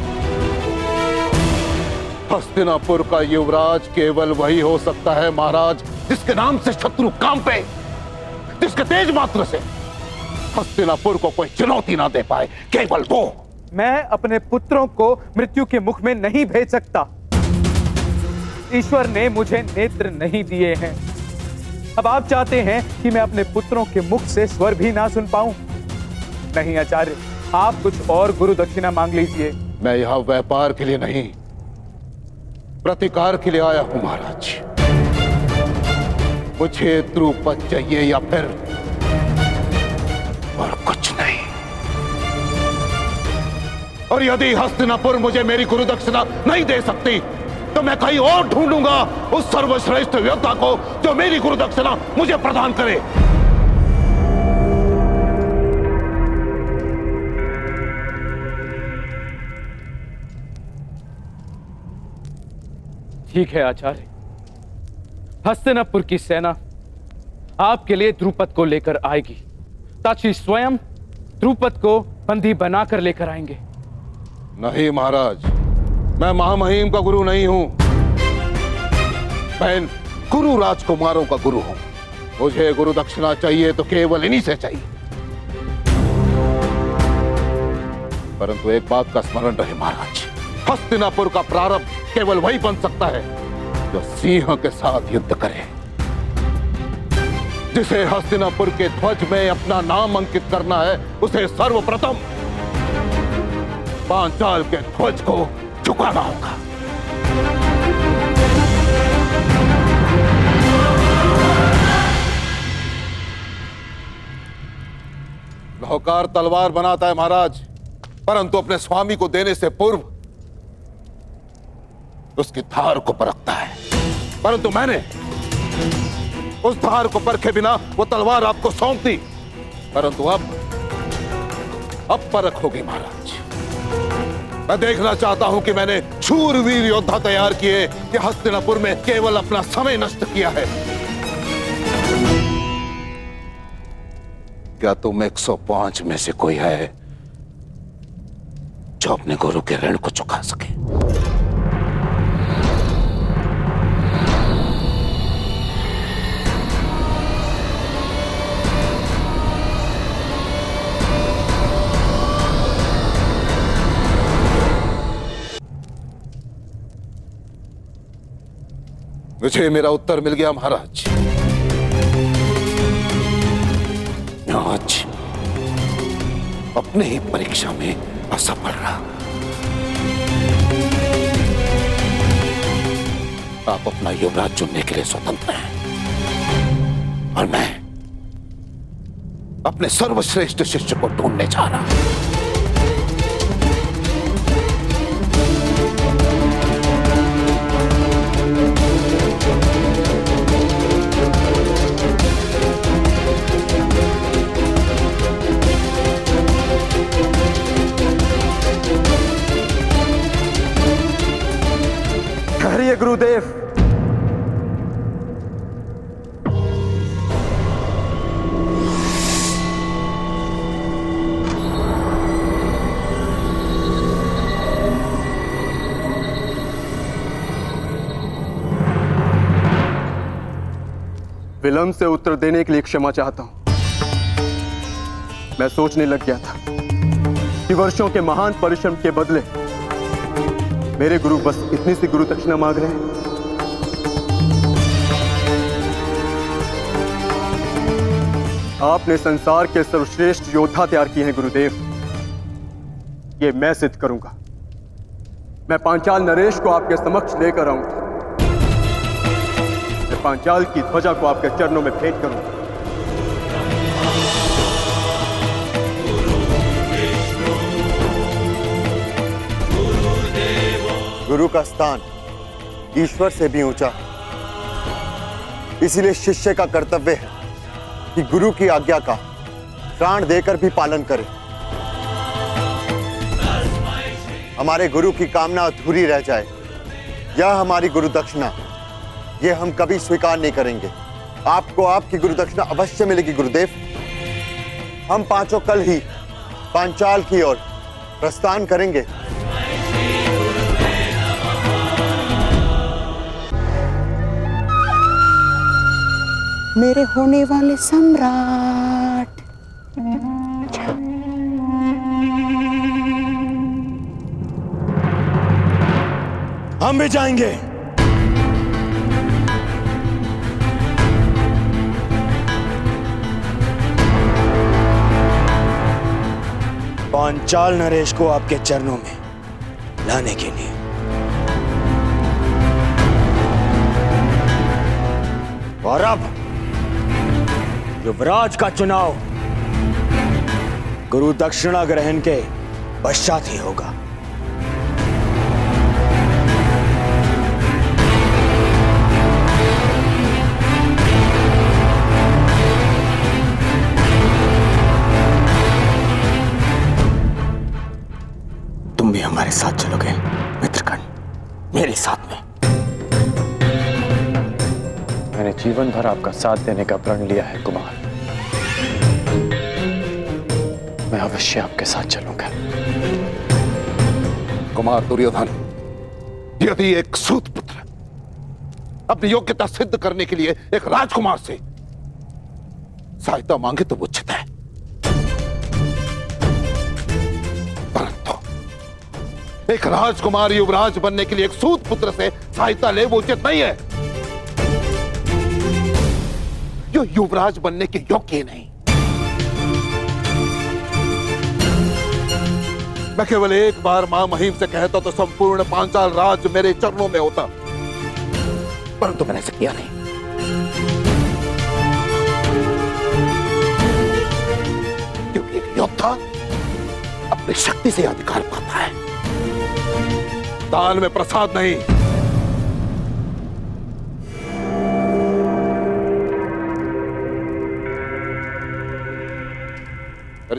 हस्तिनापुर का युवराज केवल वही हो सकता है महाराज जिसके नाम से शत्रु कांपे, जिसके तेज मात्र से हस्तिनापुर को कोई चुनौती ना दे पाए, केवल वो। मैं अपने पुत्रों को मृत्यु के मुख में नहीं भेज सकता। ईश्वर ने मुझे नेत्र नहीं दिए हैं। अब आप चाहते हैं कि मैं अपने पुत्रों के मुख से स्वर भी ना सुन पाऊं? नहीं आचार्य, आप कुछ और गुरु दक्षिणा मांग लीजिए। मैं यहां व्यापार के लिए नहीं, प्रतिकार के लिए आया हूं महाराज। मुझे द्रुपद चाहिए या फिर और कुछ नहीं। और यदि हस्तिनापुर मुझे मेरी गुरु दक्षिणा नहीं दे सकती तो मैं कहीं और ढूंढूंगा उस सर्वश्रेष्ठ योद्धा को जो मेरी गुरु दक्षिणा मुझे प्रदान करे। ठीक है आचार्य, हस्तिनापुर की सेना आपके लिए द्रुपद को लेकर आएगी। ताक्षी स्वयं द्रुपद को बंदी बनाकर लेकर आएंगे। नहीं महाराज, मैं महामहिम का गुरु नहीं हूं, मैं गुरु राजकुमारों का गुरु हूं। मुझे गुरु दक्षिणा चाहिए तो केवल इन्हीं से चाहिए। परंतु एक बात का स्मरण रहे महाराज, हस्तिनापुर का प्रारंभ केवल वही बन सकता है जो सिंह के साथ युद्ध करे। जिसे हस्तिनापुर के ध्वज में अपना नाम अंकित करना है उसे सर्वप्रथम पांचाल के ध्वज को झुकाना होगा। नौकार तलवार बनाता है महाराज, परंतु अपने स्वामी को देने से पूर्व उसकी धार को परखता है। परंतु मैंने उस धार को परखे बिना वो तलवार आपको सौंप दी, परंतु अब परख होगी महाराज। मैं देखना चाहता हूं कि मैंने शूरवीर योद्धा तैयार किए कि हस्तिनापुर में केवल अपना समय नष्ट किया है। क्या तुम 105 में से कोई है जो अपने गुरु के ऋण को चुका सके? मुझे मेरा उत्तर मिल गया महाराज। आज अपने ही परीक्षा में असफल रहा। आप अपना युवराज चुनने के लिए स्वतंत्र हैं और मैं अपने सर्वश्रेष्ठ शिष्य को ढूंढने जा रहा हूं। ठहरिए गुरुदेव, विलंब से उत्तर देने के लिए क्षमा चाहता हूं। मैं सोचने लग गया था कि वर्षों के महान परिश्रम के बदले मेरे गुरु बस इतनी सी गुरु दक्षिणा मांग रहे हैं। आपने संसार के सर्वश्रेष्ठ योद्धा तैयार किए हैं गुरुदेव, ये मैं सिद्ध करूंगा। मैं पांचाल नरेश को आपके समक्ष लेकर आऊंगा। मैं पांचाल की ध्वजा को आपके चरणों में भेंट करूंगा। गुरु का स्थान ईश्वर से भी ऊंचा है, इसीलिए शिष्य का कर्तव्य है कि गुरु की आज्ञा का प्राण देकर भी पालन करे। हमारे गुरु की कामना अधूरी रह जाए, यह हमारी गुरु दक्षिणा, यह हम कभी स्वीकार नहीं करेंगे। आपको आपकी गुरु दक्षिणा अवश्य मिलेगी गुरुदेव। हम पांचों कल ही पांचाल की ओर प्रस्थान करेंगे। मेरे होने वाले सम्राट। हम भी जाएंगे। पांचाल नरेश को आपके चरणों में लाने के लिए। और अब युवराज का चुनाव गुरु दक्षिणा ग्रहण के पश्चात ही होगा। तुम भी हमारे साथ चलोगे मित्रकर्ण, मेरे साथ में। मैंने जीवन भर आपका साथ देने का प्रण लिया है कुमार। मैं अवश्य आपके साथ चलूंगा। कुमार दुर्योधन, यदि एक सूत पुत्र अपनी योग्यता सिद्ध करने के लिए एक राजकुमार से सहायता मांगे तो उचित है, परंतु एक राजकुमार युवराज बनने के लिए एक सूत पुत्र से सहायता ले वो उचित नहीं है। जो युवराज बनने के योग्य नहीं। मैं केवल एक बार मां महिम से कहता तो संपूर्ण पांचाल राज मेरे चरणों में होता, परंतु मैंने ऐसा किया नहीं। क्योंकि एक योद्धा अपनी शक्ति से अधिकार पाता है, दान में प्रसाद नहीं।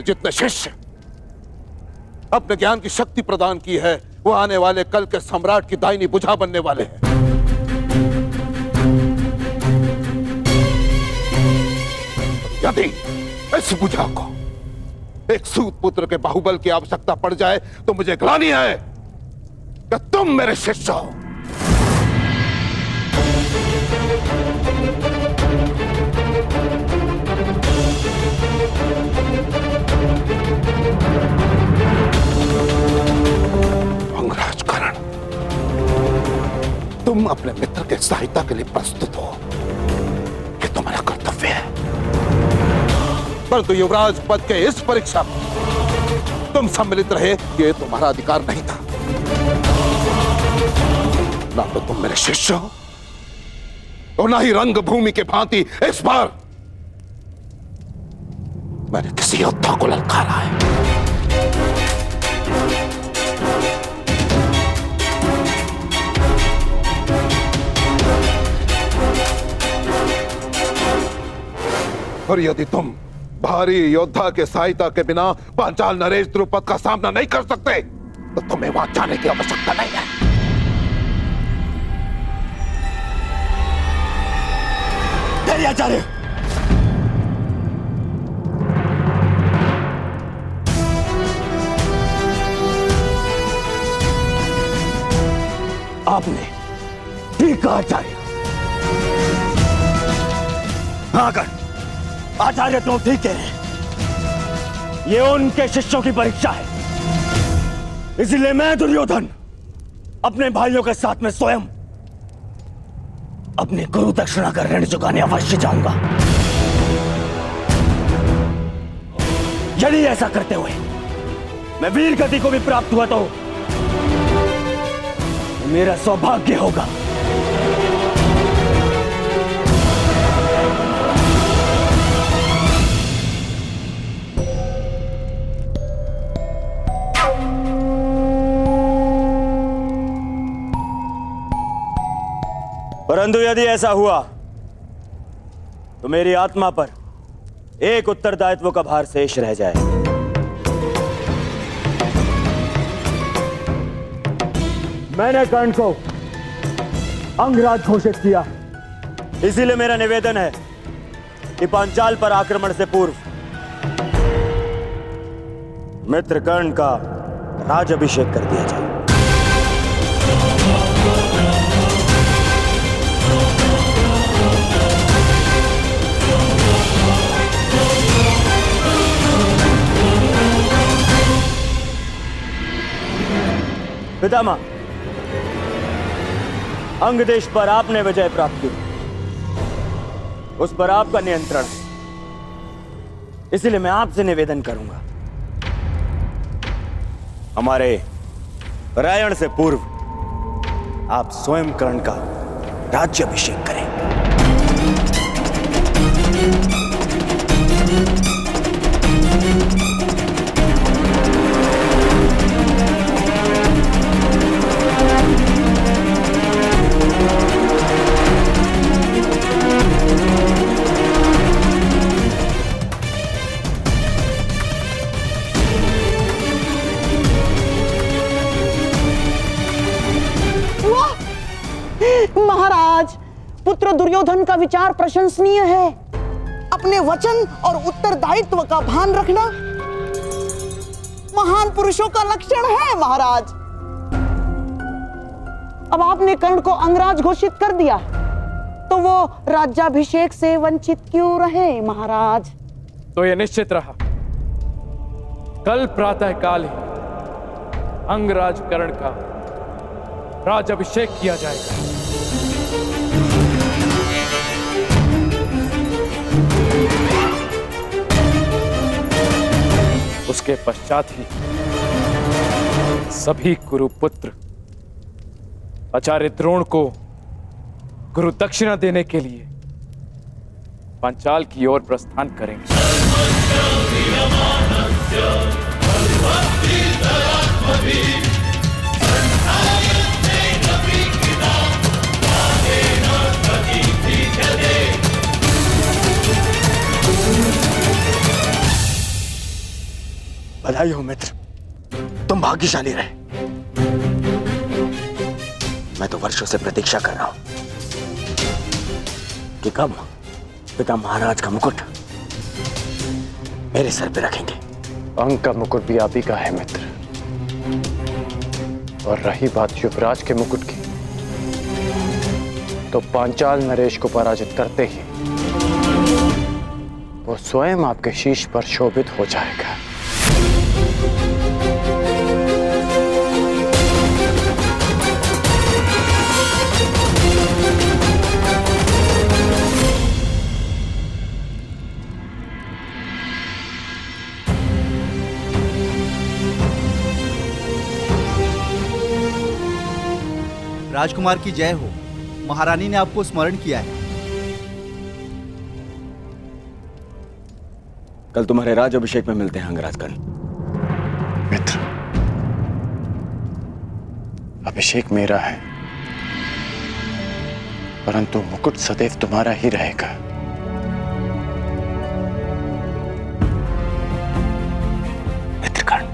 जितने शिष्य अपने ज्ञान की शक्ति प्रदान की है वो आने वाले कल के सम्राट की दाहिनी भुजा बनने वाले हैं। यदि इस भुजा को एक सूत पुत्र के बाहुबल की आवश्यकता पड़ जाए तो मुझे ग्लानि है कि तुम मेरे शिष्य हो। अंगराजकर्ण, तुम अपने मित्र के सहायता के लिए प्रस्तुत हो, ये तुम्हारा कर्तव्य है, परंतु युवराज पद के इस परीक्षा में तुम सम्मिलित रहे ये तुम्हारा अधिकार नहीं था। ना तो तुम मेरे शिष्य हो और ना ही रंगभूमि के भांति इस बार मैंने किसी योद्धा को ललकारा है। और यदि तुम भारी योद्धा के सहायता के बिना पांचाल नरेश द्रुपद का सामना नहीं कर सकते तो तुम्हें वहां जाने की आवश्यकता नहीं है। आचार्य, आपने ठीक कहा आचार्य। हाँ कर आचार्य, तुम ठीक कह रहे हैं। ये उनके शिष्यों की परीक्षा है, इसलिए मैं दुर्योधन अपने भाइयों के साथ में स्वयं अपनी गुरु दक्षिणा का ऋण चुकाने अवश्य जाऊंगा। यदि ऐसा करते हुए मैं वीर गति को भी प्राप्त हुआ तो मेरा सौभाग्य होगा। परंतु यदि ऐसा हुआ तो मेरी आत्मा पर एक उत्तरदायित्व का भार शेष रह जाए। मैंने कर्ण को अंगराज घोषित किया, इसीलिए मेरा निवेदन है कि पांचाल पर आक्रमण से पूर्व मित्र कर्ण का राजाभिषेक कर दिया जाए। पितामह, अंग देश पर आपने विजय प्राप्त की, उस पर आपका नियंत्रण है, इसलिए मैं आपसे निवेदन करूंगा हमारे पलायन से पूर्व आप स्वयं कर्ण का राज्याभिषेक करें। पुत्र दुर्योधन का विचार प्रशंसनीय है। अपने वचन और उत्तरदायित्व का भान रखना महान पुरुषों का लक्षण है महाराज। अब आपने कर्ण को अंगराज घोषित कर दिया, तो वो राज्याभिषेक से वंचित क्यों रहे महाराज? तो यह निश्चित रहा, कल प्रातः काल ही अंगराज कर्ण का राज्याभिषेक किया जाएगा। उसके पश्चात ही सभी कुरुपुत्र आचार्य द्रोण को गुरु दक्षिणा देने के लिए पांचाल की ओर प्रस्थान करेंगे। बधाई हो मित्र, तुम भाग्यशाली रहे। मैं तो वर्षों से प्रतीक्षा कर रहा हूं कि कब पिता महाराज का मुकुट मेरे सर पे रखेंगे। अंग का मुकुट भी आप ही का है मित्र, और रही बात युवराज के मुकुट की, तो पांचाल नरेश को पराजित करते ही वो स्वयं आपके शीश पर शोभित हो जाएगा। राजकुमार की जय हो। महारानी ने आपको स्मरण किया है। कल तुम्हारे राज अभिषेक में मिलते हैं अंगराज कर्ण। मित्र, अभिषेक मेरा है, परंतु मुकुट सदैव तुम्हारा ही रहेगा। मित्र कर्ण,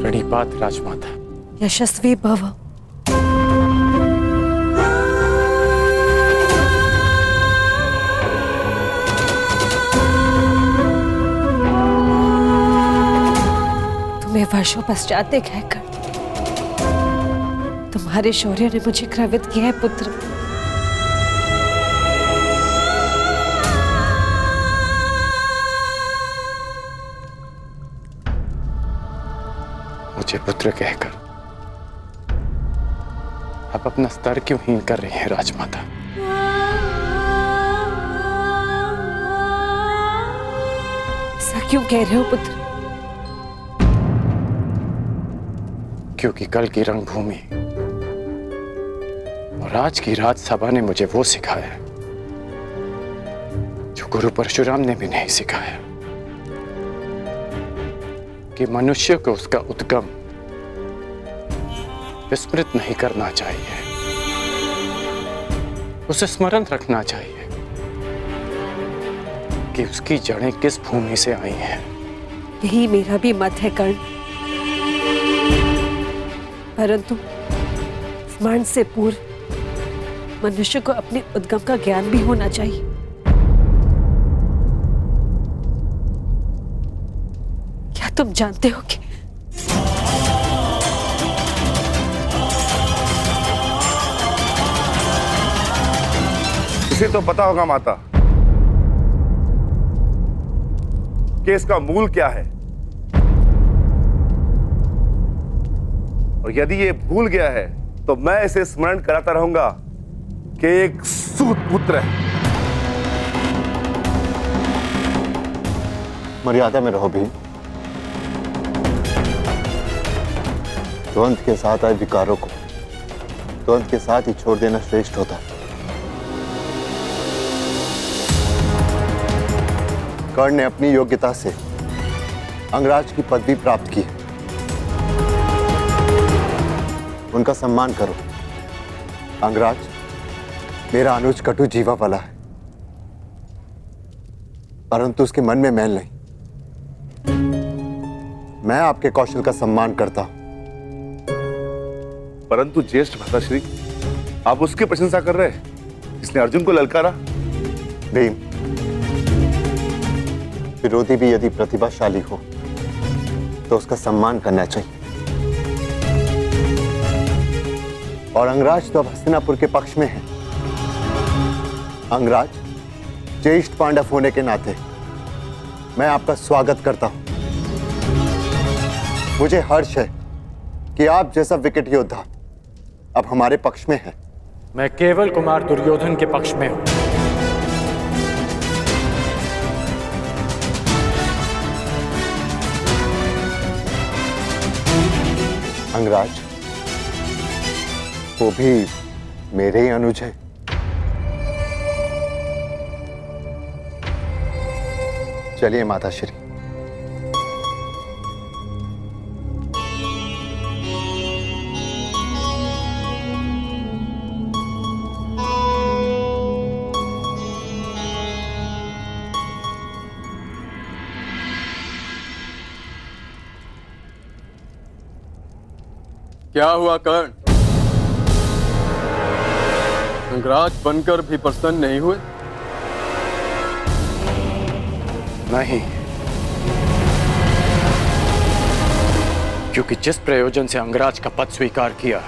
प्रणिपात राजमाता। यशस्वी भव। तुम्हें वर्षों पश्चात देखा है कर्ण। तुम्हारे शौर्य ने मुझे गर्वित किया है पुत्र। मुझे पुत्र कहकर आप अपना स्तर क्यों हीन कर रही हैं राजमाता? ऐसा क्यों कह रहे हो पुत्र? क्योंकि कल की रंगभूमि और आज की राजसभा ने मुझे वो सिखाया जो गुरु परशुराम ने भी नहीं सिखाया, कि मनुष्य को उसका उद्गम विस्मृत नहीं करना चाहिए, उसे स्मरण रखना चाहिए कि उसकी जड़ें किस भूमि से आई हैं। यही मेरा भी मत है कर्ण, परंतु स्मरण से पूर्व मनुष्य को अपने उद्गम का ज्ञान भी होना चाहिए। क्या तुम जानते हो कि इसे तो पता होगा माता कि इसका मूल क्या है, और यदि ये भूल गया है तो मैं इसे स्मरण कराता रहूंगा कि एक सूत पुत्र है। मर्यादा में रहो भीम। द्वंद्व के साथ आए विकारों को द्वंद्व के साथ ही छोड़ देना श्रेष्ठ होता है। कर्ण ने अपनी योग्यता से अंगराज की पदवी प्राप्त की। उनका सम्मान करो। अंगराज, मेरा अनुज कटु जीवा वाला है, परंतु उसके मन में मैल नहीं। मैं आपके कौशल का सम्मान करता हूं। परंतु ज्येष्ठ भ्राताश्री, आप उसकी प्रशंसा कर रहे हैं जिसने अर्जुन को ललकारा। भीम, विरोधी भी यदि प्रतिभाशाली हो तो उसका सम्मान करना चाहिए। और अंगराज तो अब हस्तिनापुर के पक्ष में है। अंगराज, ज्येष्ठ पांडव होने के नाते मैं आपका स्वागत करता हूं। मुझे हर्ष है कि आप जैसा विकट योद्धा अब हमारे पक्ष में है। मैं केवल कुमार दुर्योधन के पक्ष में हूं। अंगराज, वो भी मेरे ही अनुज है। चलिए माताश्री। क्या हुआ कर्ण? अंगराज बनकर भी प्रसन्न नहीं हुए? नहीं, क्योंकि जिस प्रयोजन से अंगराज का पद स्वीकार किया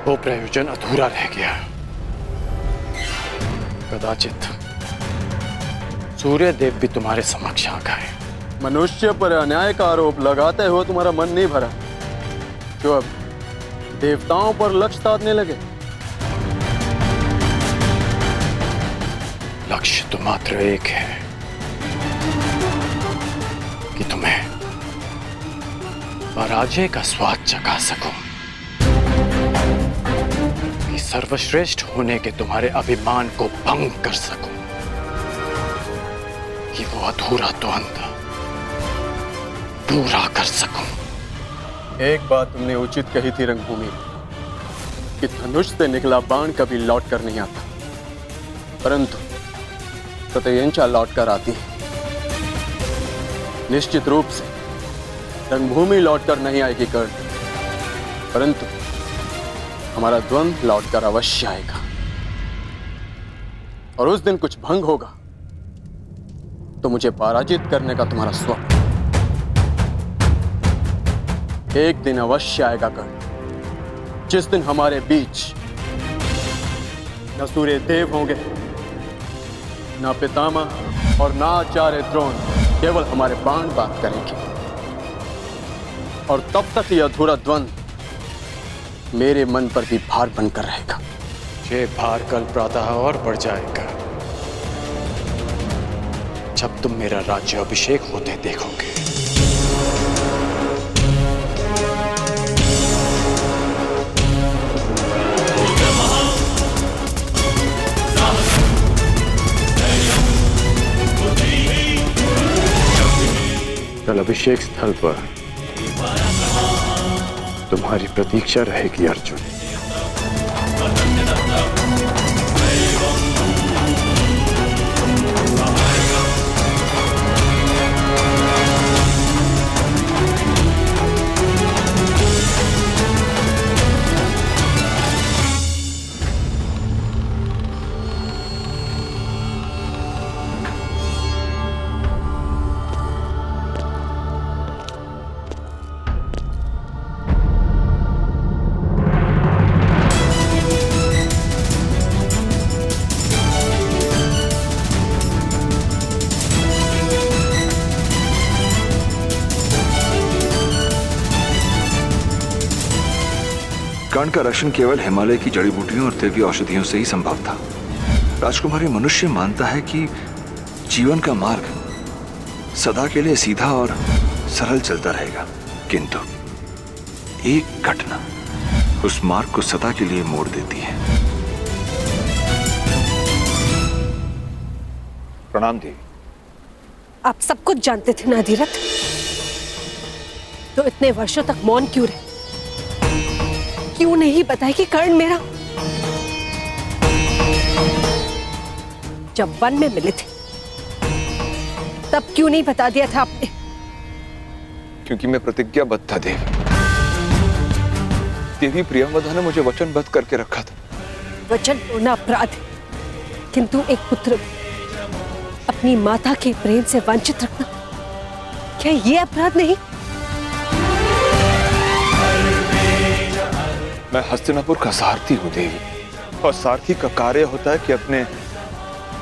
वो प्रयोजन अधूरा रह गया। कदाचित सूर्यदेव भी तुम्हारे समक्ष आ गए। मनुष्य पर अन्याय का आरोप लगाते हुए तुम्हारा मन नहीं भरा, जो अब देवताओं पर लक्ष्य साधने लगे। लक्ष्य तो मात्र एक है कि तुम्हें पराजय का स्वाद चखा सकूं, कि सर्वश्रेष्ठ होने के तुम्हारे अभिमान को भंग कर सकूं, कि वो अधूरा द्वंद्व पूरा कर सकूं। एक बात तुमने उचित कही थी रंगभूमि, कि धनुष से निकला बाण कभी लौट कर नहीं आता, परंतु प्रत्यंचा लौट कर आती है। निश्चित रूप से रंगभूमि लौट कर नहीं आएगी कर्ण, परंतु हमारा द्वंद्व लौट कर अवश्य आएगा। और उस दिन कुछ भंग होगा तो मुझे पराजित करने का तुम्हारा स्वप्न एक दिन अवश्य आएगा कर्ण, जिस दिन हमारे बीच न सूर्य देव होंगे, न पितामह और न आचार्य द्रोण, केवल हमारे बाण बात करेंगे। और तब तक यह अधूरा द्वंद्व मेरे मन पर भी भार बनकर रहेगा। ये भार कल प्रातः और बढ़ जाएगा जब तुम मेरा राज्य अभिषेक होते देखोगे। कल अभिषेक स्थल पर तुम्हारी प्रतीक्षा रहेगी अर्जुन। कर्ण का रक्षण केवल हिमालय की जड़ी बूटियों और दैवीय औषधियों से ही संभव था। राजकुमारी, मनुष्य मानता है कि जीवन का मार्ग सदा के लिए सीधा और सरल चलता रहेगा, किंतु एक घटना उस मार्ग को सदा के लिए मोड़ देती है। प्रणाम देवी। आप सब कुछ जानते थे ना अधिरथ, तो इतने वर्षों तक मौन क्यों रहे? क्यों नहीं बताया कि कर्ण मेरा? जब वन में मिले थे तब क्यों नहीं बता दिया था आपने? क्योंकि मैं प्रतिज्ञाबद्ध था देवी। देवी प्रियंवदा ने मुझे वचनबद्ध करके रखा था। वचन तोड़ना अपराध है, किंतु एक पुत्र अपनी माता के प्रेम से वंचित रखना, क्या ये अपराध नहीं? मैं हस्तिनापुर का सारथी हूँ देवी, और सारथी का कार्य होता है कि अपने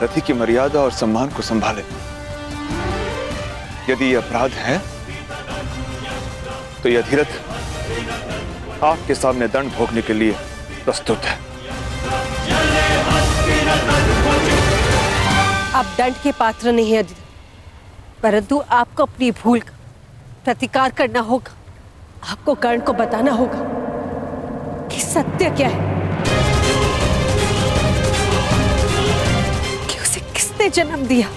रथी की मर्यादा और सम्मान को संभाले। यदि ये अपराध है तो ये अधिरथ आपके सामने दंड भोगने के लिए प्रस्तुत है। आप दंड के पात्र नहीं है अधिरथ, परंतु आपको अपनी भूल का प्रतिकार करना होगा। आपको कर्ण को बताना होगा कि सत्य क्या है, कि उसे किसने जन्म दिया,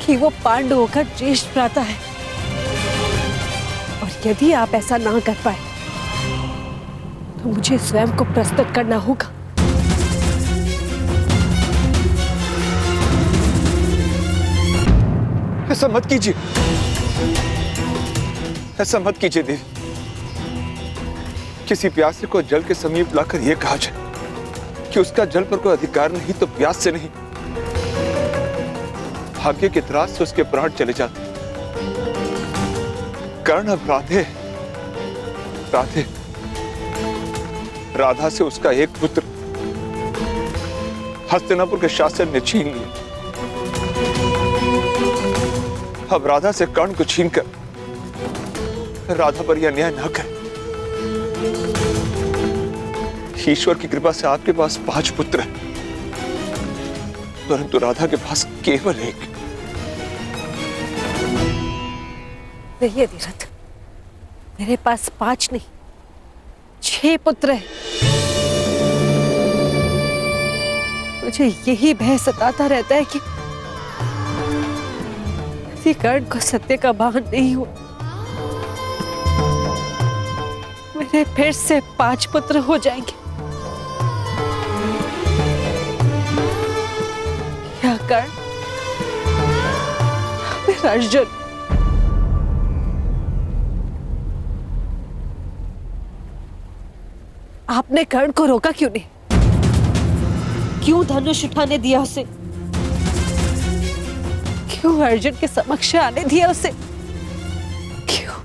कि वो पांडवों का ज्येष्ठ भ्राता है। और यदि आप ऐसा ना कर पाए तो मुझे स्वयं को प्रस्तुत करना होगा। ऐसा मत कीजिए, ऐसा मत कीजिए देवी। किसी प्यासे को जल के समीप लाकर यह कहा जाए कि उसका जल पर कोई अधिकार नहीं तो प्यास से नहीं, भाग्य के त्रास से उसके प्राण चले जाते। कर्ण अब राधे राधा से उसका एक पुत्र हस्तिनापुर के शासन ने छीन लिया। अब राधा से कर्ण को छीनकर राधा पर यह अन्याय न करे। ईश्वर की कृपा से आपके पास 5 पुत्र हैं, परंतु राधा के पास केवल एक। नहीं अधिरथ, मेरे पास 5 नहीं 6 पुत्र हैं। मुझे यही भय सताता रहता है कि कर्ण को सत्य का भान नहीं हुआ, मेरे फिर से 5 पुत्र हो जाएंगे। क्या कर्ण, मेरा अर्जुन, आपने कर्ण को रोका क्यों नहीं? क्यों धनुष उठाने दिया उसे? क्यों अर्जुन के समक्ष आने दिया उसे? क्यों?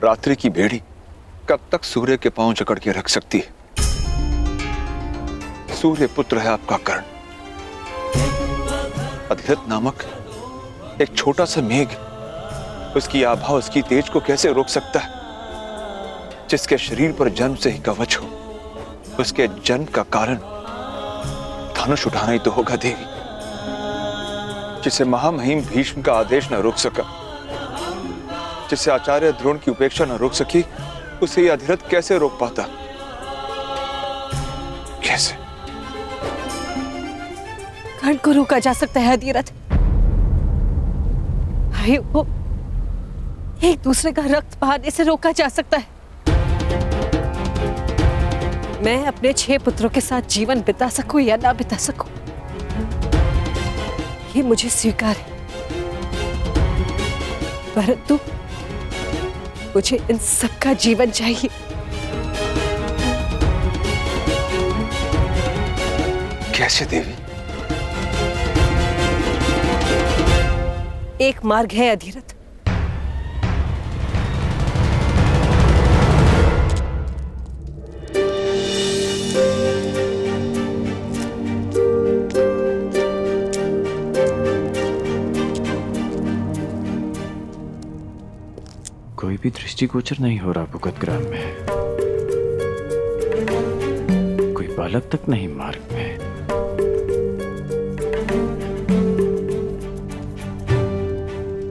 रात्रि की भेड़ी कब तक सूर्य के पांव जकड़ के रख सकती है? सूर्य पुत्र है आपका कर्ण। अधिरथ नामक एक छोटा सा मेघ उसकी आभा, उसकी तेज को कैसे रोक सकता है? जिसके शरीर पर जन्म से ही कवच हो, उसके जन्म का कारण धनुष उठाना ही तो होगा देवी। जिसे महामहिम भीष्म का आदेश न रोक सका, जिसे आचार्य द्रोण की उपेक्षा न रोक सकी, उसे यह अधिरथ कैसे रोक पाता? कैसे? कर्ण को रोका जा सकता है अधिरथ। भाइयों को एक दूसरे का रक्त बहाने से रोका जा सकता है। मैं अपने 6 पुत्रों के साथ जीवन बिता सकूं या ना बिता सकूं, ये मुझे स्वीकार है, परंतु मुझे इन सबका जीवन चाहिए। कैसे देवी? एक मार्ग है अधिरथ। कोई भी दृष्टिगोचर नहीं हो रहा भुगतग्राम में। कोई बालक तक नहीं मार्ग में।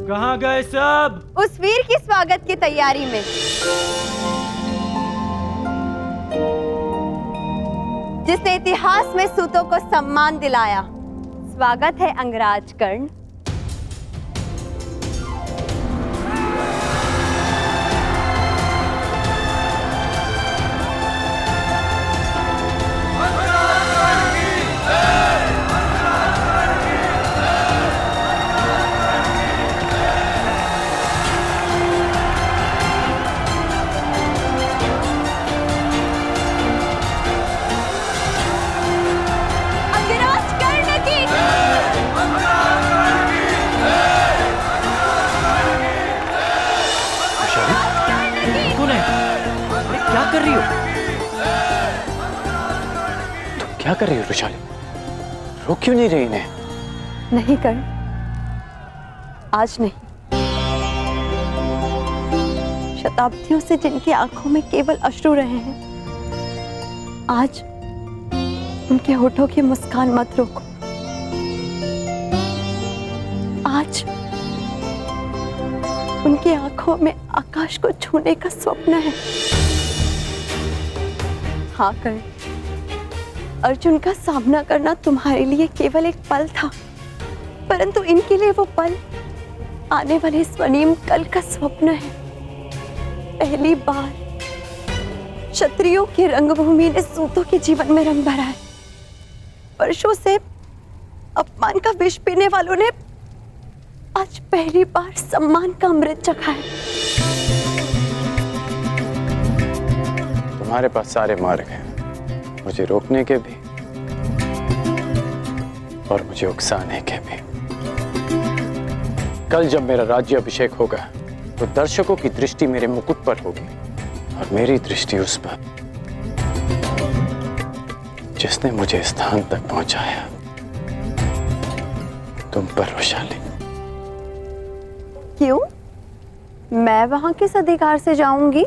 कहाँ गए सब? उस वीर की स्वागत की तैयारी में। जिसने इतिहास में सूतों को सम्मान दिलाया। स्वागत है अंगराज कर्ण। कर रही हो? तुम क्या कर रही हो रुशाली? रोक क्यों नहीं रही इन्हें? नहीं कर्ण, आज नहीं। शताब्दियों से जिनकी आंखों में केवल अश्रु रहे हैं, आज उनके होठों की मुस्कान मत रोको। आज उनकी आंखों में आकाश को छूने का स्वप्न है। हाँ कर्ण, अर्जुन का सामना करना तुम्हारे लिए केवल एक पल था, परंतु इनके लिए वो पल आने वाले स्वर्णिम कल का स्वप्न है। पहली बार क्षत्रियों की रंगभूमि ने सूतों के जीवन में रंग भरा है। वर्षों से अपमान का विष पीने वालों ने आज पहली बार सम्मान का अमृत चखा है। तुम्हारे पास सारे मार्ग हैं, मुझे रोकने के भी और मुझे उकसाने के भी। कल जब मेरा राज्य अभिषेक होगा तो दर्शकों की दृष्टि मेरे मुकुट पर होगी और मेरी दृष्टि उस पर जिसने मुझे स्थान तक पहुंचाया, तुम पर वैशाली। क्यों? मैं वहां किस अधिकार से जाऊंगी?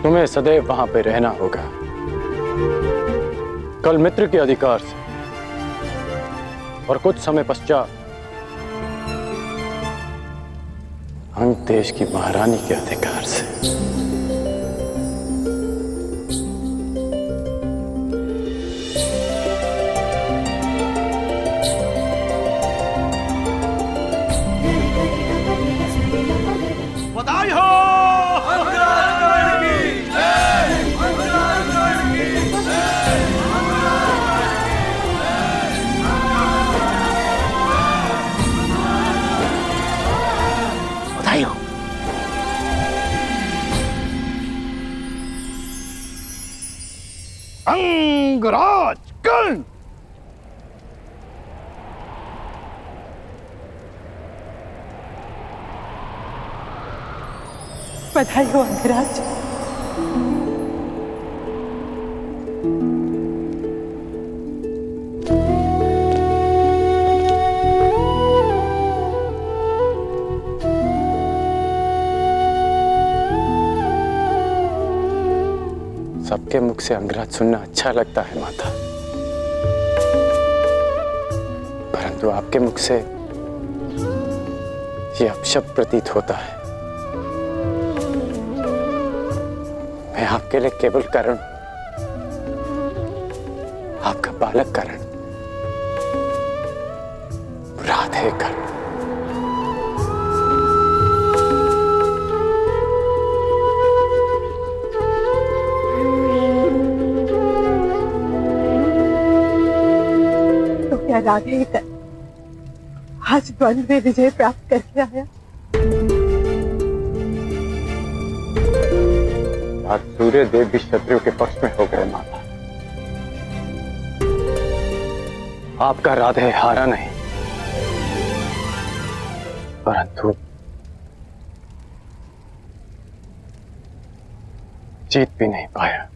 तुम्हें सदैव वहां पे रहना होगा, कल मित्र के अधिकार से और कुछ समय पश्चात अंग देश की महारानी के अधिकार से। बधाई हो अंगराज कर्ण। बधाई हो अंगराज। सबके मुख से अंगराज सुनना अच्छा लगता है माता, परंतु आपके मुख से ये अपशब्द प्रतीत होता है। मैं आपके लिए केवल कर्ण, आपका बालक कर्ण, राधे कर्ण। राधे ही कर आज द्वंद्व में विजय प्राप्त करके आया। आज सूर्य देव भी शत्रुओं के पक्ष में हो गए माता। आपका राधे हारा नहीं, परंतु जीत भी नहीं पाया।